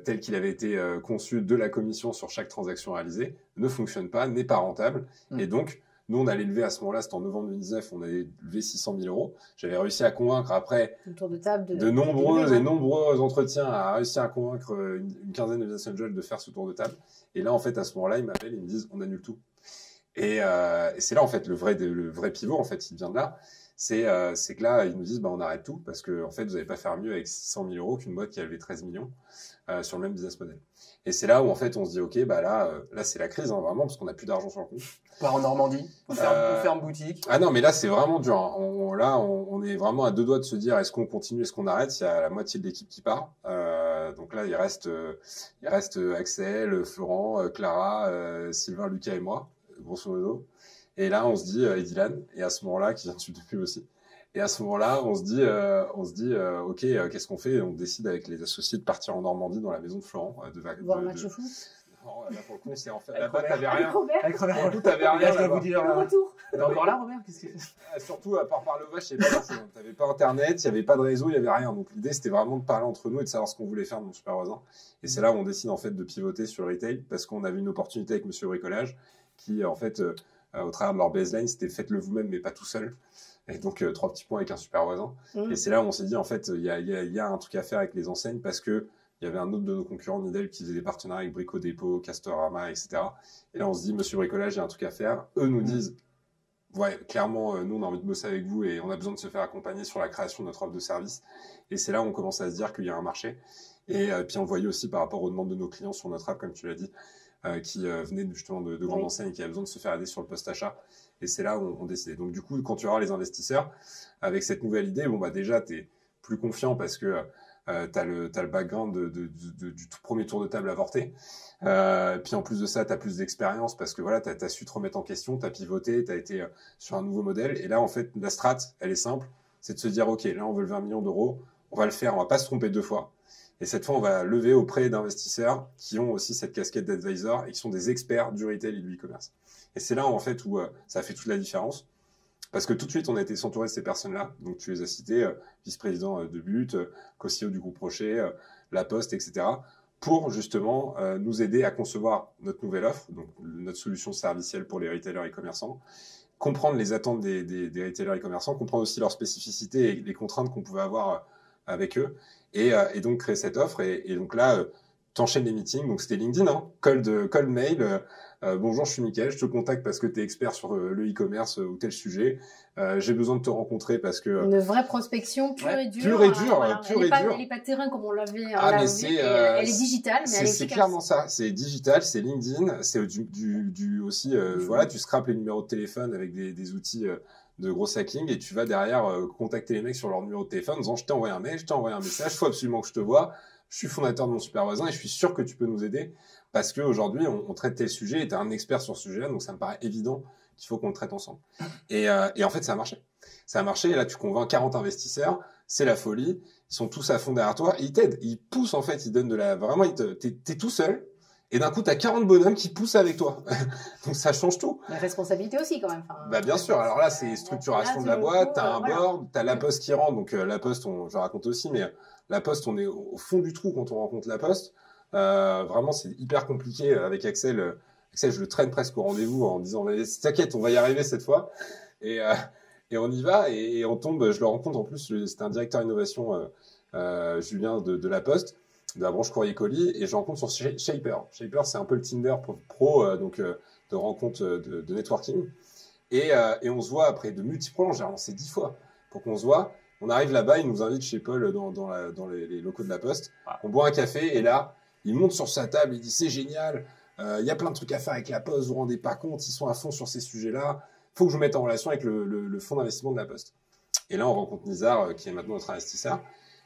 tel qu'il avait été conçu de la commission sur chaque transaction réalisée ne fonctionne pas, n'est pas rentable. Et donc, nous, on allait lever à ce moment-là, c'était en novembre 2019, on allait lever 600 000 euros. J'avais réussi à convaincre après de nombreux entretiens, à réussir à convaincre une quinzaine de business angels de faire ce tour de table. Et là, en fait, à ce moment-là, ils m'appellent, ils me disent, on annule tout. Et c'est là, en fait, le vrai pivot, en fait, il vient de là. C'est que là, ils nous disent, on arrête tout parce que, en fait, vous n'allez pas faire mieux avec 600 000 euros qu'une boîte qui a levé 13 millions sur le même business model. Et c'est là où, en fait, on se dit, OK, là, c'est la crise, vraiment, parce qu'on n'a plus d'argent sur le compte. On part en Normandie, on ferme boutique. Ah non, mais là, c'est vraiment dur. On est vraiment à 2 doigts de se dire, est-ce qu'on continue, est-ce qu'on arrête? Il y a la moitié de l'équipe qui part. Donc là, il reste Axel, Florent, Clara, Sylvain, Lucas et moi, grosso modo. Et là, on se dit, et Dylan, et à ce moment-là, qui vient de suite depuis aussi. Et à ce moment-là, on se dit, OK, qu'est-ce qu'on fait? Et on décide avec les associés de partir en Normandie, dans la maison de Florent. Voir un match de foot. Non, là, pour le coup, c'est en fait, là-bas, t'avais rien. Avec Robert. Pour le coup, t'avais rien. Je dois vous dire, le retour. T'es encore là, Robert? Qu'est-ce que... Surtout, à part par le vache, je sais pas, t'avais pas Internet, il y avait pas de réseau, il y avait rien. Donc, l'idée, c'était vraiment de parler entre nous et de savoir ce qu'on voulait faire de mon super voisin. Et c'est là où on décide, en fait, de pivoter sur le retail, parce qu'on avait une opportunité avec Monsieur Bricolage, qui, en fait, au travers de leur baseline, c'était faites-le vous-même, mais pas tout seul. Et donc, 3 petits points avec un super voisin. Et c'est là où on s'est dit, en fait, il y a un truc à faire avec les enseignes parce que il y avait un autre de nos concurrents, Nidel, qui faisait des partenariats avec Brico Dépôt, Castorama, etc. Et là, on se dit, Monsieur Bricolage, il y a un truc à faire. Eux nous disent, ouais, clairement, nous, on a envie de bosser avec vous et on a besoin de se faire accompagner sur la création de notre offre de service. Et c'est là où on commence à se dire qu'il y a un marché. Et puis on le voyait aussi par rapport aux demandes de nos clients sur notre app, comme tu l'as dit, qui venaient justement de grandes enseignes et qui avaient besoin de se faire aider sur le post-achat. Et c'est là où on décidait. Donc du coup, quand tu vas voir les investisseurs, avec cette nouvelle idée, bon bah déjà, tu es plus confiant parce que t'as le background du tout premier tour de table avorté. Puis en plus de ça, t'as plus d'expérience parce que voilà, t'as su te remettre en question, t'as pivoté, t'as été sur un nouveau modèle. Et là, en fait, la strat, elle est simple, c'est de se dire, ok, là, on veut le 20 millions d'euros, on va le faire, on va pas se tromper 2 fois. Et cette fois, on va lever auprès d'investisseurs qui ont aussi cette casquette d'advisor et qui sont des experts du retail et du e-commerce. Et c'est là, en fait, où ça a fait toute la différence. Parce que tout de suite, on a été s'entourer de ces personnes-là. Donc, tu les as cités, vice-président de But, co-CEO du groupe Rocher, La Poste, etc. pour justement nous aider à concevoir notre nouvelle offre, donc notre solution servicielle pour les retailers et commerçants, comprendre les attentes des retailers et commerçants, comprendre aussi leurs spécificités et les contraintes qu'on pouvait avoir avec eux, et donc créer cette offre. Et donc là, t'enchaînes les meetings, donc c'était LinkedIn, hein, cold mail, bonjour, je suis Mickaël, je te contacte parce que tu es expert sur le e-commerce ou tel sujet, j'ai besoin de te rencontrer parce que... Une vraie prospection pure et dure. Pure et dure, voilà. pure et dure. Elle n'est pas terrain comme on l'avait mais vu, c'est, elle est digitale, mais elle est c'est efficace. clairement ça, c'est digital, c'est LinkedIn, c'est aussi, voilà, tu scrapes les numéros de téléphone avec des outils de gros hacking et tu vas derrière contacter les mecs sur leur numéro de téléphone en disant je t'ai envoyé un mail, je t'ai envoyé un message, faut absolument que je te vois, je suis fondateur de mon super voisin et je suis sûr que tu peux nous aider parce qu'aujourd'hui on traite tel sujet et tu es un expert sur ce sujet-là, donc ça me paraît évident qu'il faut qu'on le traite ensemble. Et en fait ça a marché. Ça a marché et là tu convaincs 40 investisseurs, c'est la folie, ils sont tous à fond derrière toi, et ils t'aident, ils poussent en fait, ils donnent de la... Vraiment, t'es tout seul. Et d'un coup, t'as 40 bonhommes qui poussent avec toi. Donc, ça change tout. La responsabilité aussi, quand même. Enfin, bah, bien sûr. Alors là, c'est structuration de la boîte. T'as un board, t'as la Poste qui rentre. Donc, la Poste, je raconte aussi, mais la Poste, on est au fond du trou quand on rencontre la Poste. Vraiment, c'est hyper compliqué avec Axel. Axel, je le traîne presque au rendez-vous en disant, t'inquiète, on va y arriver cette fois. Et on y va. Et on tombe, je le rencontre en plus, c'était un directeur innovation, Julien de la Poste, de la branche courrier-colis, et je rencontre sur Shaper. Shaper, c'est un peu le Tinder pro, donc de rencontres de networking. Et on se voit après de multiples j'ai relancé 10 fois pour qu'on se voit. On arrive là-bas, il nous invite chez Paul dans les locaux de la Poste. On boit un café et là, il monte sur sa table, il dit c'est génial, il y a plein de trucs à faire avec la Poste, vous vous rendez pas compte, ils sont à fond sur ces sujets-là. Faut que je vous mette en relation avec le fonds d'investissement de la Poste. Et là, on rencontre Nizar, qui est maintenant notre investisseur.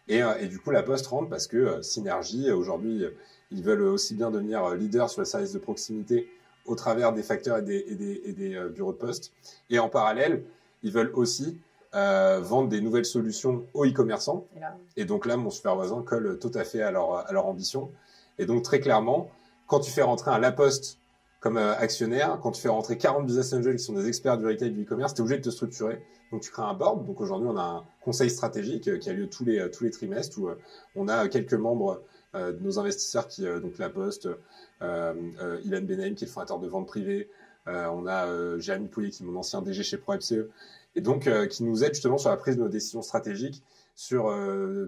Et du coup, la Poste rentre parce que synergie, aujourd'hui, ils veulent aussi bien devenir leader sur le service de proximité au travers des facteurs et des bureaux de poste. Et en parallèle, ils veulent aussi vendre des nouvelles solutions aux e-commerçants. Et donc là, mon super voisin colle tout à fait à leur ambition. Et donc, très clairement, quand tu fais rentrer un La Poste comme actionnaire, quand tu fais rentrer 40 business angels qui sont des experts du retail du e-commerce, tu es obligé de te structurer. Donc, tu crées un board. Donc, aujourd'hui, on a un conseil stratégique qui a lieu tous les trimestres où on a quelques membres de nos investisseurs donc La Poste, Ilan Benaim, qui est le fondateur de Vente Privée. On a Jérémy Pouillet, qui est mon ancien DG chez ProFCE. Et donc, qui nous aide justement sur la prise de nos décisions stratégiques sur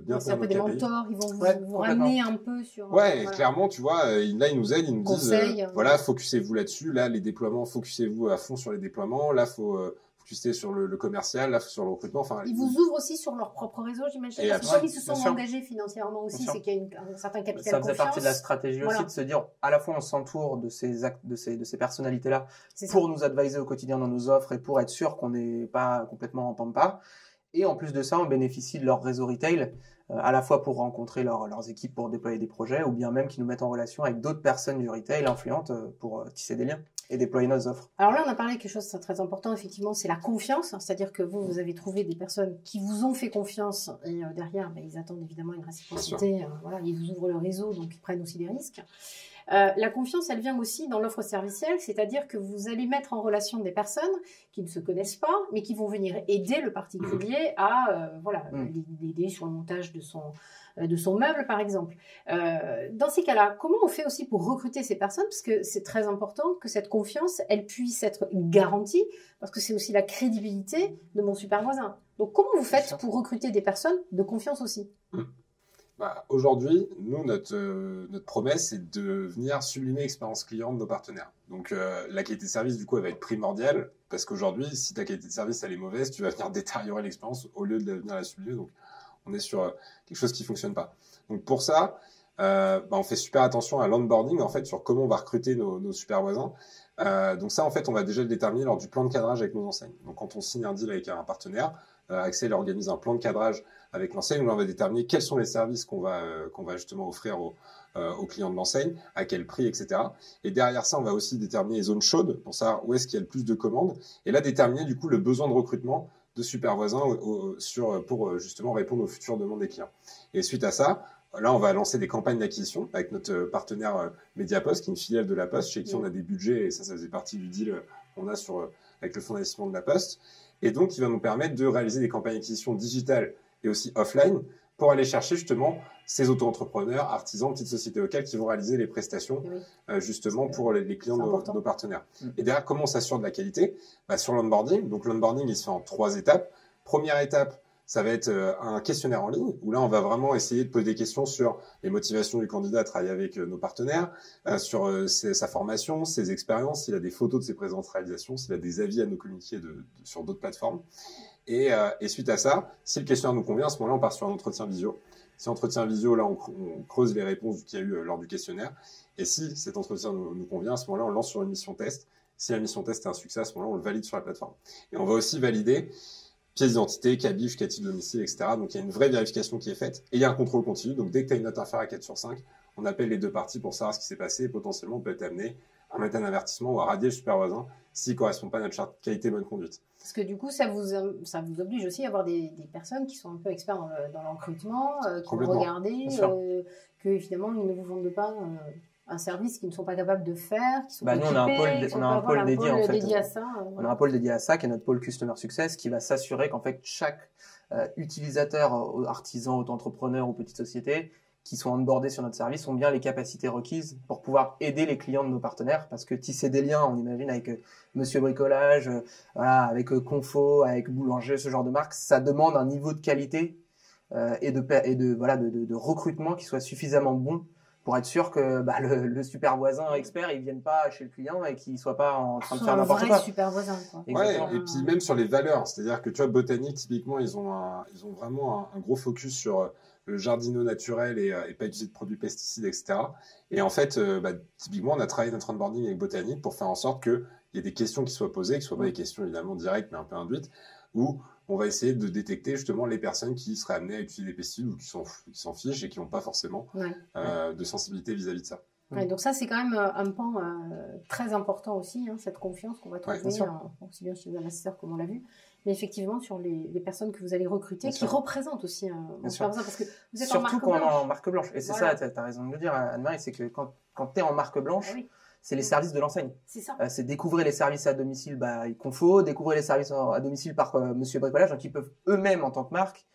bien c'est un peu des mentors, ils vont vous ramener un peu sur... Ouais, voilà. Clairement, tu vois, là, ils nous aident, ils nous disent, voilà, focusez-vous là-dessus, là, les déploiements, focusez-vous à fond sur les déploiements, là, faut focuser sur le commercial, là, sur le recrutement. Enfin, ils vous ouvrent aussi sur leur propre réseau, j'imagine. Parce que comme ils se sont engagés financièrement aussi, c'est qu'il y a un certain capital ça confiance. faisait partie de la stratégie aussi, de se dire, à la fois, on s'entoure de ces personnalités-là pour nous adviser au quotidien dans nos offres et pour être sûr qu'on n'est pas complètement en pampa. Et en plus de ça, on bénéficie de leur réseau retail, à la fois pour rencontrer leurs équipes pour déployer des projets, ou bien même qui nous mettent en relation avec d'autres personnes du retail influentes pour tisser des liens et déployer nos offres. Alors là, on a parlé de quelque chose de très important, effectivement, c'est la confiance. C'est-à-dire que vous avez trouvé des personnes qui vous ont fait confiance et derrière, ils attendent évidemment une réciprocité. Voilà, ils vous ouvrent le réseau, donc ils prennent aussi des risques. La confiance, elle vient aussi dans l'offre servicielle, c'est-à-dire que vous allez mettre en relation des personnes qui ne se connaissent pas, mais qui vont venir aider le particulier à l'aider sur le montage de son meuble, par exemple. Dans ces cas-là, comment on fait aussi pour recruter ces personnes? Parce que c'est très important que cette confiance, elle puisse être garantie, parce que c'est aussi la crédibilité de mon super voisin. Donc, comment vous faites pour recruter des personnes de confiance aussi? Aujourd'hui, nous, notre promesse, c'est de venir sublimer l'expérience client de nos partenaires. Donc, la qualité de service, du coup, elle va être primordiale, parce qu'aujourd'hui, si ta qualité de service, elle est mauvaise, tu vas venir détériorer l'expérience au lieu de venir la sublimer. Donc, on est sur quelque chose qui fonctionne pas. Donc, pour ça, on fait super attention à l'onboarding, en fait, sur comment on va recruter nos super voisins. Donc ça, en fait, on va déjà le déterminer lors du plan de cadrage avec nos enseignes. Donc quand on signe un deal avec un partenaire, Axel organise un plan de cadrage avec l'enseigne où on va déterminer quels sont les services qu'on va justement offrir aux clients de l'enseigne, à quel prix, etc. Et derrière ça, on va aussi déterminer les zones chaudes pour savoir où est-ce qu'il y a le plus de commandes. Et là, déterminer du coup le besoin de recrutement de super voisins pour justement répondre aux futures demandes des clients. Et suite à ça, là, on va lancer des campagnes d'acquisition avec notre partenaire Mediapost, qui est une filiale de La Poste, chez qui on a des budgets, et ça faisait partie du deal qu'on a avec le fonds d'investissement de La Poste. Et donc, il va nous permettre de réaliser des campagnes d'acquisition digitales et aussi offline pour aller chercher justement ces auto-entrepreneurs, artisans, petites sociétés locales qui vont réaliser les prestations justement pour les clients de nos partenaires. Et derrière, comment on s'assure de la qualité? Sur l'onboarding. Donc, l'onboarding, il se fait en 3 étapes. Première étape, ça va être un questionnaire en ligne où là, on va vraiment essayer de poser des questions sur les motivations du candidat à travailler avec nos partenaires, sur sa formation, ses expériences, s'il a des photos de ses présentes réalisations, s'il a des avis à nous communiquer sur d'autres plateformes. Et suite à ça, si le questionnaire nous convient, à ce moment-là, on part sur un entretien visio. Si entretien visio, là, on creuse les réponses qu'il y a eu lors du questionnaire. Et si cet entretien nous convient, à ce moment-là, on lance sur une mission test. Si la mission test est un succès, à ce moment-là, on le valide sur la plateforme. Et on va aussi valider pièce d'identité, cabis, justificatif de domicile, etc. Donc, il y a une vraie vérification qui est faite. Et il y a un contrôle continu. Donc, dès que tu as une note inférieure à 4 sur 5, on appelle les 2 parties pour savoir ce qui s'est passé. Et potentiellement, on peut être amené à mettre un avertissement ou à radier le super voisin s'il ne correspond pas à notre charte qualité bonne conduite. Parce que du coup, ça vous oblige aussi à avoir des personnes qui sont un peu experts dans le recrutement, qui vont regarder, que évidemment, ils ne vous vendent pas un service qu'ils ne sont pas capables de faire, qui sont nous, on a un pôle dédié, en fait. Dédié à ça. On a un pôle dédié à ça, qui est notre pôle Customer Success, qui va s'assurer qu'en fait, chaque utilisateur, artisan, auto-entrepreneur ou petite société, qui sont onboardés sur notre service ont bien les capacités requises pour pouvoir aider les clients de nos partenaires, parce que tisser des liens, on imagine, avec Monsieur Bricolage, avec Confo, avec Boulanger, ce genre de marque, ça demande un niveau de qualité et de recrutement qui soit suffisamment bon pour être sûr que le super voisin expert, il vienne pas chez le client et qu'il soit pas en train de faire n'importe quoi. Super voisin, quoi. Ouais, et puis même sur les valeurs, c'est-à-dire que tu vois, Botanique, typiquement, ils ont vraiment un gros focus sur le jardinot naturel et pas utiliser de produits pesticides, etc. Et en fait, typiquement, on a travaillé notre onboarding avec Botanique pour faire en sorte qu'il y ait des questions qui soient posées, qui ne soient pas des questions évidemment directes, mais un peu induites, où on va essayer de détecter justement les personnes qui seraient amenées à utiliser des pesticides ou qui s'en fichent et qui n'ont pas forcément de sensibilité vis-à-vis de ça. Ouais, donc ça, c'est quand même un pan très important aussi, cette confiance qu'on va trouver, aussi bien chez les investisseurs comme on l'a vu, mais effectivement sur les personnes que vous allez recruter, qui représentent aussi parce que vous êtes surtout en marque blanche. Quand on est en marque blanche. Et c'est ça, tu as raison de le dire, Anne-Marie, c'est que quand tu es en marque blanche, c'est les services de l'enseigne. C'est ça. C'est découvrir les services à domicile Confo, découvrir les services à domicile par Monsieur Bricolage, donc ils peuvent eux-mêmes, en tant que marque,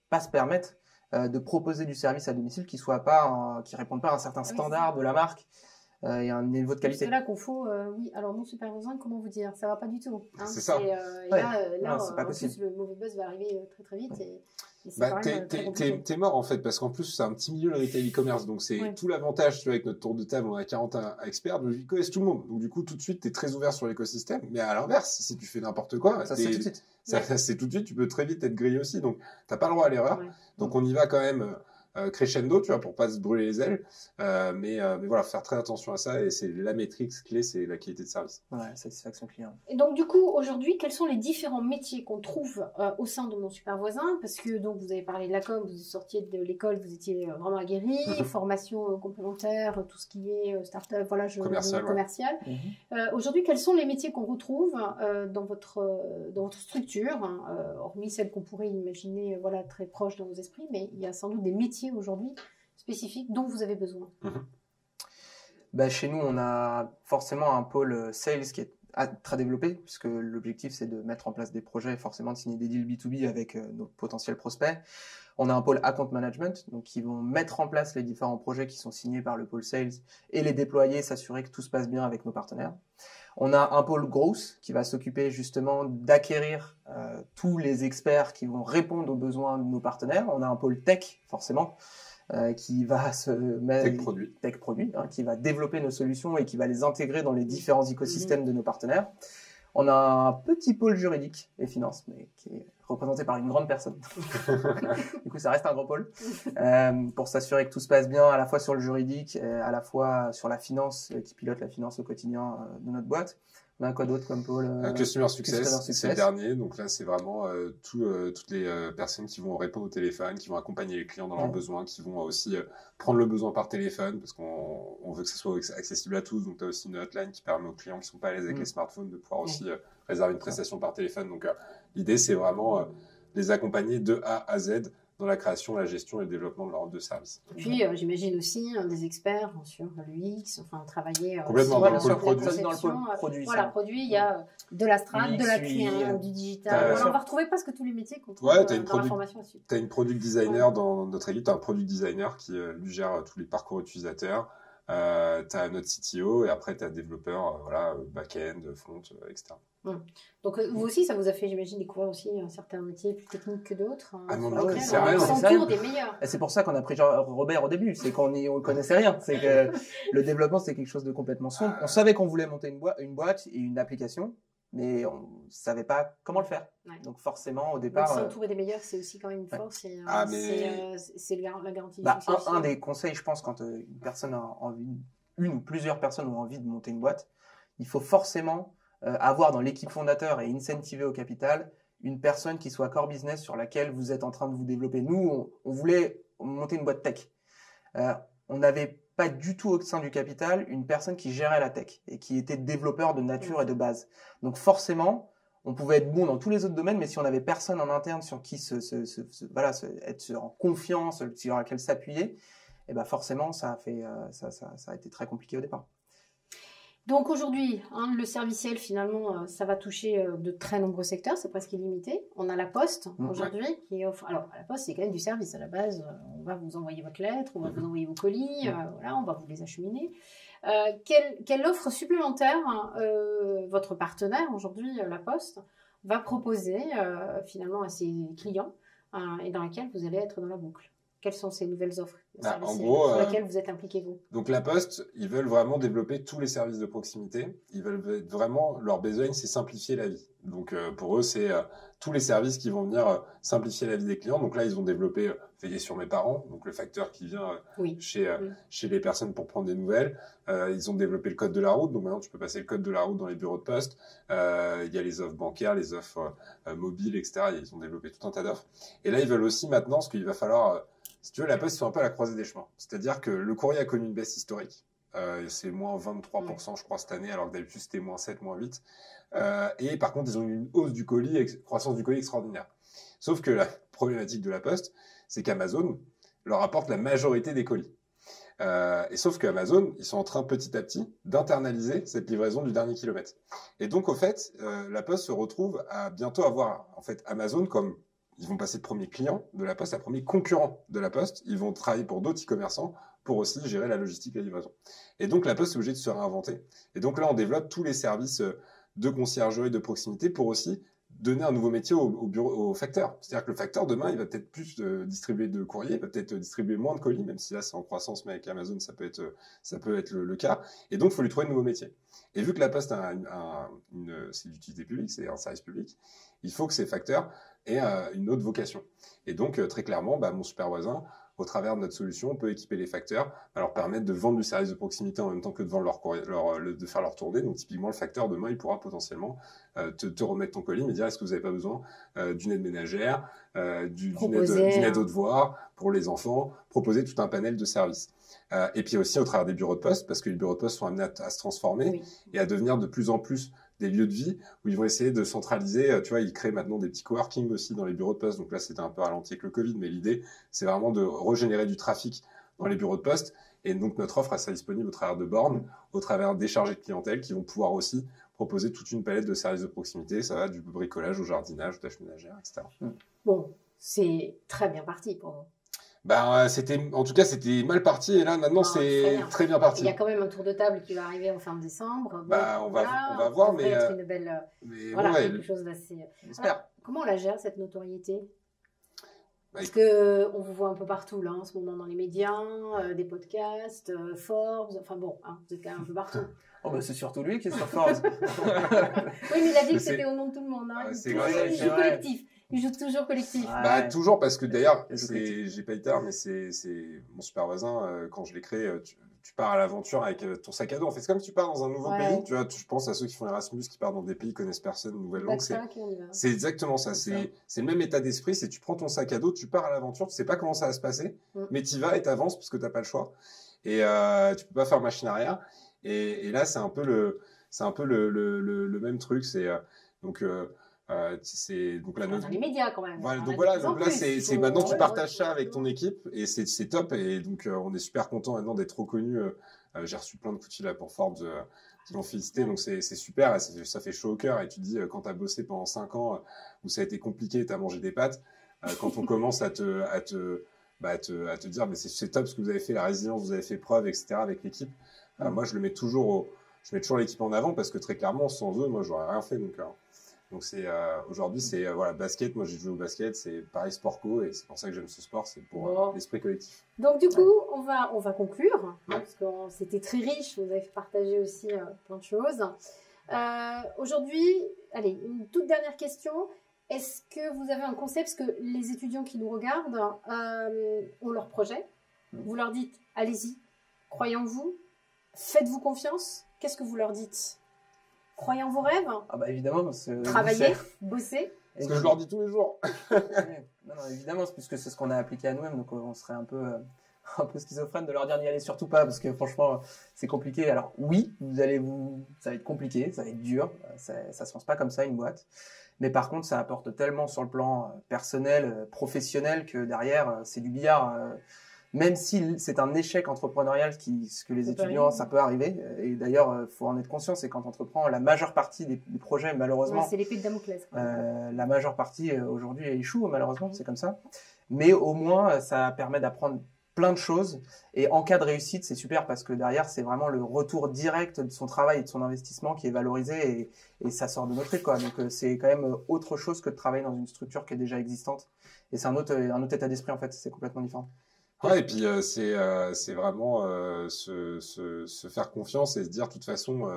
pas se permettre de proposer du service à domicile qui réponde pas à un certain standard de la marque et un niveau de qualité. C'est là qu'on faut, alors mon super voisin, comment vous dire, ça va pas du tout. C'est ça. Là, c'est pas possible. Le mauvais buzz va arriver très très vite. T'es mort en fait, parce qu'en plus c'est un petit milieu le retail e-commerce, donc c'est tout l'avantage. Tu vois, avec notre tour de table, on a 40 experts, donc ils connaissent tout le monde. Donc du coup, tout de suite, t'es très ouvert sur l'écosystème. Mais à l'inverse, si tu fais n'importe quoi, ça c'est tout de suite. C'est tout de suite, tu peux très vite être grillé aussi. Donc t'as pas le droit à l'erreur. Donc on y va quand même crescendo, tu vois, pour pas se brûler les ailes. Mais voilà, faire très attention à ça, et c'est la métrique clé, c'est la qualité de service. Ouais, satisfaction client. Et donc du coup, aujourd'hui, quels sont les différents métiers qu'on trouve au sein de mon super voisin? Parce que donc vous avez parlé de la com, vous sortiez de l'école, vous étiez vraiment aguerri, formation complémentaire, tout ce qui est start-up, commercial. Aujourd'hui, quels sont les métiers qu'on retrouve dans votre structure, hormis celles qu'on pourrait imaginer très proches dans vos esprits, mais il y a sans doute des métiers aujourd'hui spécifiques dont vous avez besoin. Chez nous, on a forcément un pôle sales qui est très développé, puisque l'objectif c'est de mettre en place des projets et forcément de signer des deals B2B avec nos potentiels prospects. On a un pôle account management, donc qui vont mettre en place les différents projets qui sont signés par le pôle sales et les déployer, s'assurer que tout se passe bien avec nos partenaires. On a un pôle growth qui va s'occuper justement d'acquérir tous les experts qui vont répondre aux besoins de nos partenaires. On a un pôle tech, forcément, qui va se mettre tech produit, qui va développer nos solutions et qui va les intégrer dans les différents écosystèmes de nos partenaires. On a un petit pôle juridique et finance, mais qui est représenté par une grande personne. Du coup, ça reste un gros pôle pour s'assurer que tout se passe bien, à la fois sur le juridique, à la fois sur la finance, qui pilote la finance au quotidien de notre boîte. On a quoi d'autre comme pôle Customer Success, c'est le dernier. Donc là, c'est vraiment toutes les personnes qui vont répondre au téléphone, qui vont accompagner les clients dans leurs besoins, qui vont aussi prendre le besoin par téléphone, parce qu'on veut que ce soit accessible à tous. Donc, tu as aussi une hotline qui permet aux clients qui sont pas à l'aise avec les smartphones de pouvoir aussi réserver une prestation par téléphone. Donc, l'idée, c'est vraiment les accompagner de A à Z dans la création, la gestion et le développement de leur offre de service. Et puis, j'imagine aussi des experts sur l'UX, enfin, travailler complètement dans le pôle produit. Dans le pôle produit. Voilà, produit, il y a de la strat, de la créa, du digital. Voilà, on va retrouver presque tous les métiers qu'on trouve dans la formation là-dessus. Tu as une product designer dans notre équipe, tu as un product designer qui lui gère tous les parcours utilisateurs. Tu as notre CTO et après tu as développeur, back-end, front, etc. Donc vous aussi, ça vous a fait, j'imagine, découvrir aussi certains métiers plus techniques que d'autres. C'est vrai, on s'entoure des meilleurs. Et c'est pour ça qu'on a pris Robert au début, c'est qu'on ne connaissait rien. C'est que le développement, c'était quelque chose de complètement sombre. On savait qu'on voulait monter une boîte et une application, mais on savait pas comment le faire. Ouais. Donc forcément, au départ... s'entourer des meilleurs, c'est aussi quand même une force. C'est la garantie. Un des conseils, je pense, quand une personne a envie, une ou plusieurs personnes ont envie de monter une boîte, il faut forcément avoir dans l'équipe fondateur et incentiver au capital une personne qui soit core business sur laquelle vous êtes en train de vous développer. Nous, on voulait monter une boîte tech. On n'avait pas du tout au sein du capital une personne qui gérait la tech et qui était développeur de nature et de base. Donc forcément, on pouvait être bon dans tous les autres domaines, mais si on n'avait personne en interne sur qui être en confiance, sur laquelle s'appuyer, et ben forcément, ça a été très compliqué au départ. Donc aujourd'hui, le serviciel, finalement, ça va toucher de très nombreux secteurs, c'est presque illimité. On a la Poste aujourd'hui qui offre... Alors, la Poste, c'est quand même du service à la base. On va vous envoyer votre lettre, on va vous envoyer vos colis, on va vous les acheminer. Quelle offre supplémentaire votre partenaire aujourd'hui, la Poste, va proposer finalement à ses clients et dans laquelle vous allez être dans la boucle? Quelles sont ces nouvelles offres en gros, sur lesquelles vous êtes impliqués, vous? Donc la Poste, ils veulent vraiment développer tous les services de proximité. Ils veulent vraiment, leur besoin, c'est simplifier la vie. Donc pour eux, c'est tous les services qui vont venir simplifier la vie des clients. Donc là, ils ont développé Veiller sur mes parents, donc le facteur qui vient chez les personnes pour prendre des nouvelles. Ils ont développé le code de la route. Donc maintenant, tu peux passer le code de la route dans les bureaux de poste. Il y a les offres bancaires, les offres mobiles, etc. Ils ont développé tout un tas d'offres. Et là, ils veulent aussi maintenant, ce qu'il va falloir... Si tu veux, la Poste, ils sont un peu à la croisée des chemins. C'est-à-dire que le courrier a connu une baisse historique. C'est moins 23%, je crois, cette année, alors que d'habitude, c'était moins 7, moins 8. Et par contre, ils ont eu une hausse du colis, croissance du colis extraordinaire. Sauf que la problématique de la Poste, c'est qu'Amazon leur apporte la majorité des colis. Et sauf qu'Amazon, ils sont en train petit à petit d'internaliser cette livraison du dernier kilomètre. Et donc, au fait, la Poste se retrouve à bientôt avoir, en fait, Amazon comme... Ils vont passer de premier client de la Poste à premier concurrent de la Poste. Ils vont travailler pour d'autres e-commerçants pour aussi gérer la logistique et la livraison. Et donc, la Poste est obligée de se réinventer. Et donc là, on développe tous les services de conciergerie, de proximité pour aussi donner un nouveau métier au facteur. C'est-à-dire que le facteur, demain, il va peut-être plus distribuer de courrier, il va peut-être distribuer moins de colis, même si là, c'est en croissance, mais avec Amazon, ça peut être le cas. Et donc, il faut lui trouver de nouveaux métiers. Et vu que la Poste c'est d'utilité publique, c'est un service public, il faut que ces facteurs aient une autre vocation. Et donc, très clairement, mon super voisin, au travers de notre solution, on peut équiper les facteurs, leur permettre de vendre du service de proximité en même temps que de vendre de faire leur tournée. Donc, typiquement, le facteur, demain, il pourra potentiellement te remettre ton colis, mais dire, est-ce que vous n'avez pas besoin d'une aide ménagère, d'une aide aux devoirs pour les enfants, proposer tout un panel de services. Et puis aussi au travers des bureaux de poste, parce que les bureaux de poste sont amenés à se transformer et à devenir de plus en plus des lieux de vie où ils vont essayer de centraliser. Tu vois, ils créent maintenant des petits coworking aussi dans les bureaux de poste. Donc là, c'était un peu ralenti avec le Covid, mais l'idée, c'est vraiment de régénérer du trafic dans les bureaux de poste. Et donc, notre offre, elle sera disponible au travers de bornes, au travers des chargés de clientèle qui vont pouvoir aussi proposer toute une palette de services de proximité. Ça va du bricolage au jardinage, aux tâches ménagères, etc. Bon, c'est très bien parti pour vous. En tout cas, c'était mal parti et là, maintenant, c'est très bien parti. Il y a quand même un tour de table qui va arriver en fin décembre. Bon, on va voir, mais être une belle, quelque chose d'assez. J'espère. Comment on la gère, cette notoriété? Parce que on vous voit un peu partout là en ce moment dans les médias, des podcasts, Forbes, enfin bon, hein, vous êtes quand même un peu partout. Oh bah c'est surtout lui qui est sur Forbes. Oui, mais il a dit que c'était au nom de tout le monde. Hein. Ouais, Il joue collectif. Il joue toujours collectif. Bah, toujours, parce que d'ailleurs, j'ai pas été tard, mais c'est mon super voisin, quand je l'ai créé, tu pars à l'aventure avec ton sac à dos. En fait, c'est comme si tu pars dans un nouveau pays. Tu vois, je pense à ceux qui font Erasmus, qui partent dans des pays, qui connaissent personne, nouvelle langue. C'est exactement ça. C'est le même état d'esprit. C'est tu prends ton sac à dos, tu pars à l'aventure, tu sais pas comment ça va se passer, mais tu y vas et t'avances parce que t'as pas le choix. Et tu peux pas faire machine arrière. Et là, c'est un peu le même truc. C'est donc là, dans les médias quand même. Voilà, donc là c'est maintenant tu partages ça avec ton équipe et c'est top, et donc on est super content maintenant d'être reconnu. J'ai reçu plein de coups de fil là pour Forbes qui m'ont félicité, donc c'est super, ça fait chaud au cœur, et tu te dis quand tu as bossé pendant 5 ans où ça a été compliqué, tu as mangé des pâtes, quand on commence à te dire mais c'est top ce que vous avez fait, la résilience, vous avez fait preuve, etc. avec l'équipe. Moi je mets toujours l'équipe en avant, parce que très clairement sans eux moi j'aurais rien fait. Donc c'est aujourd'hui c'est voilà, basket, moi j'ai joué au basket, c'est pareil, sport co, et c'est pour ça que j'aime ce sport, c'est pour l'esprit collectif. Donc du coup on va conclure, parce que c'était très riche, vous avez partagé aussi plein de choses. Aujourd'hui, allez, une toute dernière question, est-ce que vous avez un concept, parce que les étudiants qui nous regardent ont leur projet, vous leur dites allez-y, croyez en vous, faites-vous confiance, qu'est-ce que vous leur dites? Croyez en vos rêves. Ah bah évidemment. Travaillez, bossez. C'est ce que je leur dis tous les jours. Non, évidemment, puisque c'est ce qu'on a appliqué à nous-mêmes, donc on serait un peu schizophrène de leur dire n'y allez surtout pas, parce que franchement c'est compliqué. Alors oui, ça va être compliqué, ça va être dur, ça se lance pas comme ça une boîte, mais par contre ça apporte tellement sur le plan personnel, professionnel, que derrière c'est du billard. Même si c'est un échec entrepreneurial, ce que les étudiants, ça peut arriver. Et d'ailleurs, faut en être conscient, c'est quand on entreprend, la majeure partie des projets, malheureusement, c'est l'épée de Damoclès. La majeure partie aujourd'hui échoue, malheureusement, c'est comme ça. Mais au moins, ça permet d'apprendre plein de choses. Et en cas de réussite, c'est super, parce que derrière, c'est vraiment le retour direct de son travail et de son investissement qui est valorisé, et ça sort de notre truc, quoi. Donc c'est quand même autre chose que de travailler dans une structure qui est déjà existante. Et c'est un autre état d'esprit, en fait. C'est complètement différent. Ouais, et puis c'est vraiment se faire confiance et se dire de toute façon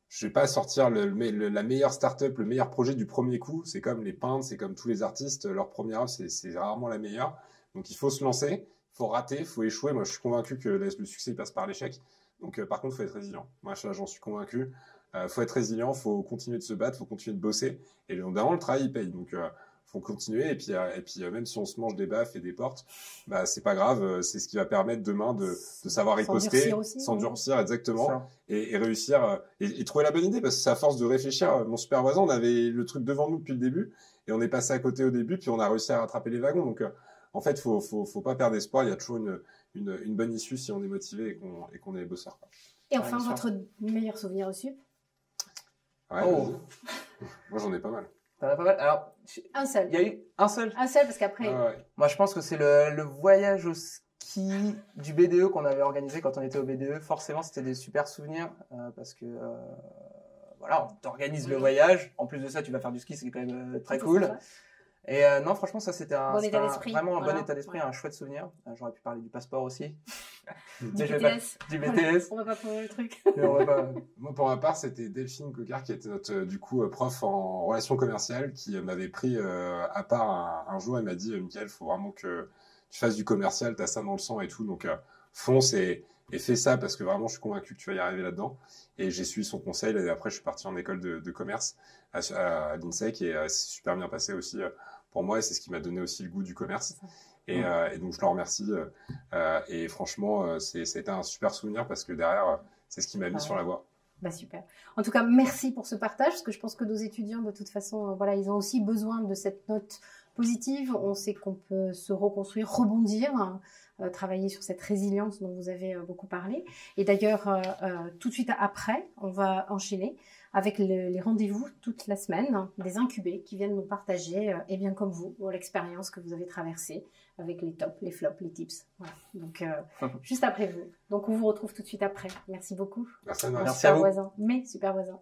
je vais pas sortir la meilleure start-up, le meilleur projet du premier coup. C'est comme les peintres, c'est comme tous les artistes, leur première œuvre c'est rarement la meilleure. Donc il faut se lancer, il faut rater, il faut échouer. Moi je suis convaincu que le succès il passe par l'échec. Donc par contre il faut être résilient. Moi j'en suis convaincu. Faut être résilient, faut continuer de se battre, faut continuer de bosser. Et évidemment le travail il paye. Donc faut continuer, et puis même si on se mange des baffes et des portes, bah c'est pas grave, c'est ce qui va permettre demain de savoir riposter, s'endurcir exactement, et réussir et trouver la bonne idée, parce que c'est à force de réfléchir. Mon super voisin, on avait le truc devant nous depuis le début et on est passé à côté au début, puis on a réussi à rattraper les wagons. Donc en fait faut pas perdre espoir, il y a toujours une bonne issue si on est motivé et qu'on est bosseur. Et enfin votre meilleur souvenir au sup? Ouais, moi j'en ai pas mal. T'en as pas mal. Alors, un seul. Il y a eu un seul. Un seul, parce qu'après. Moi, je pense que c'est le voyage au ski du BDE qu'on avait organisé quand on était au BDE. Forcément, c'était des super souvenirs, parce que voilà, on t'organise le voyage. En plus de ça, tu vas faire du ski, c'est quand même très cool. Et non, franchement, ça c'était vraiment un bon état d'esprit, un chouette souvenir. J'aurais pu parler du passeport aussi. Du BTS. On va pas prendre le truc. Moi, pour ma part, c'était Delphine Cocard, qui était notre prof en relations commerciales, qui m'avait pris à part un jour. Elle m'a dit Mickaël, faut vraiment que tu fasses du commercial, t'as ça dans le sang et tout. Donc fonce et fais ça, parce que vraiment, je suis convaincu que tu vas y arriver là-dedans. Et j'ai suivi son conseil. Et après, je suis parti en école de commerce à l'INSEC, et c'est super bien passé aussi pour moi, et c'est ce qui m'a donné aussi le goût du commerce. Et donc je le remercie. Et franchement, c'était un super souvenir, parce que derrière, c'est ce qui m'a mis sur la voie. Bah super. En tout cas, merci pour ce partage, parce que je pense que nos étudiants, de toute façon, voilà, ils ont aussi besoin de cette note positive. On sait qu'on peut se reconstruire, rebondir, travailler sur cette résilience dont vous avez beaucoup parlé. Et d'ailleurs, tout de suite après, on va enchaîner avec les rendez-vous toute la semaine des incubés qui viennent nous partager, et bien comme vous, l'expérience que vous avez traversée avec les tops, les flops, les tips. Voilà. Donc, juste après vous. Donc, on vous retrouve tout de suite après. Merci beaucoup. Merci à vous. Super voisin. Mais super voisin.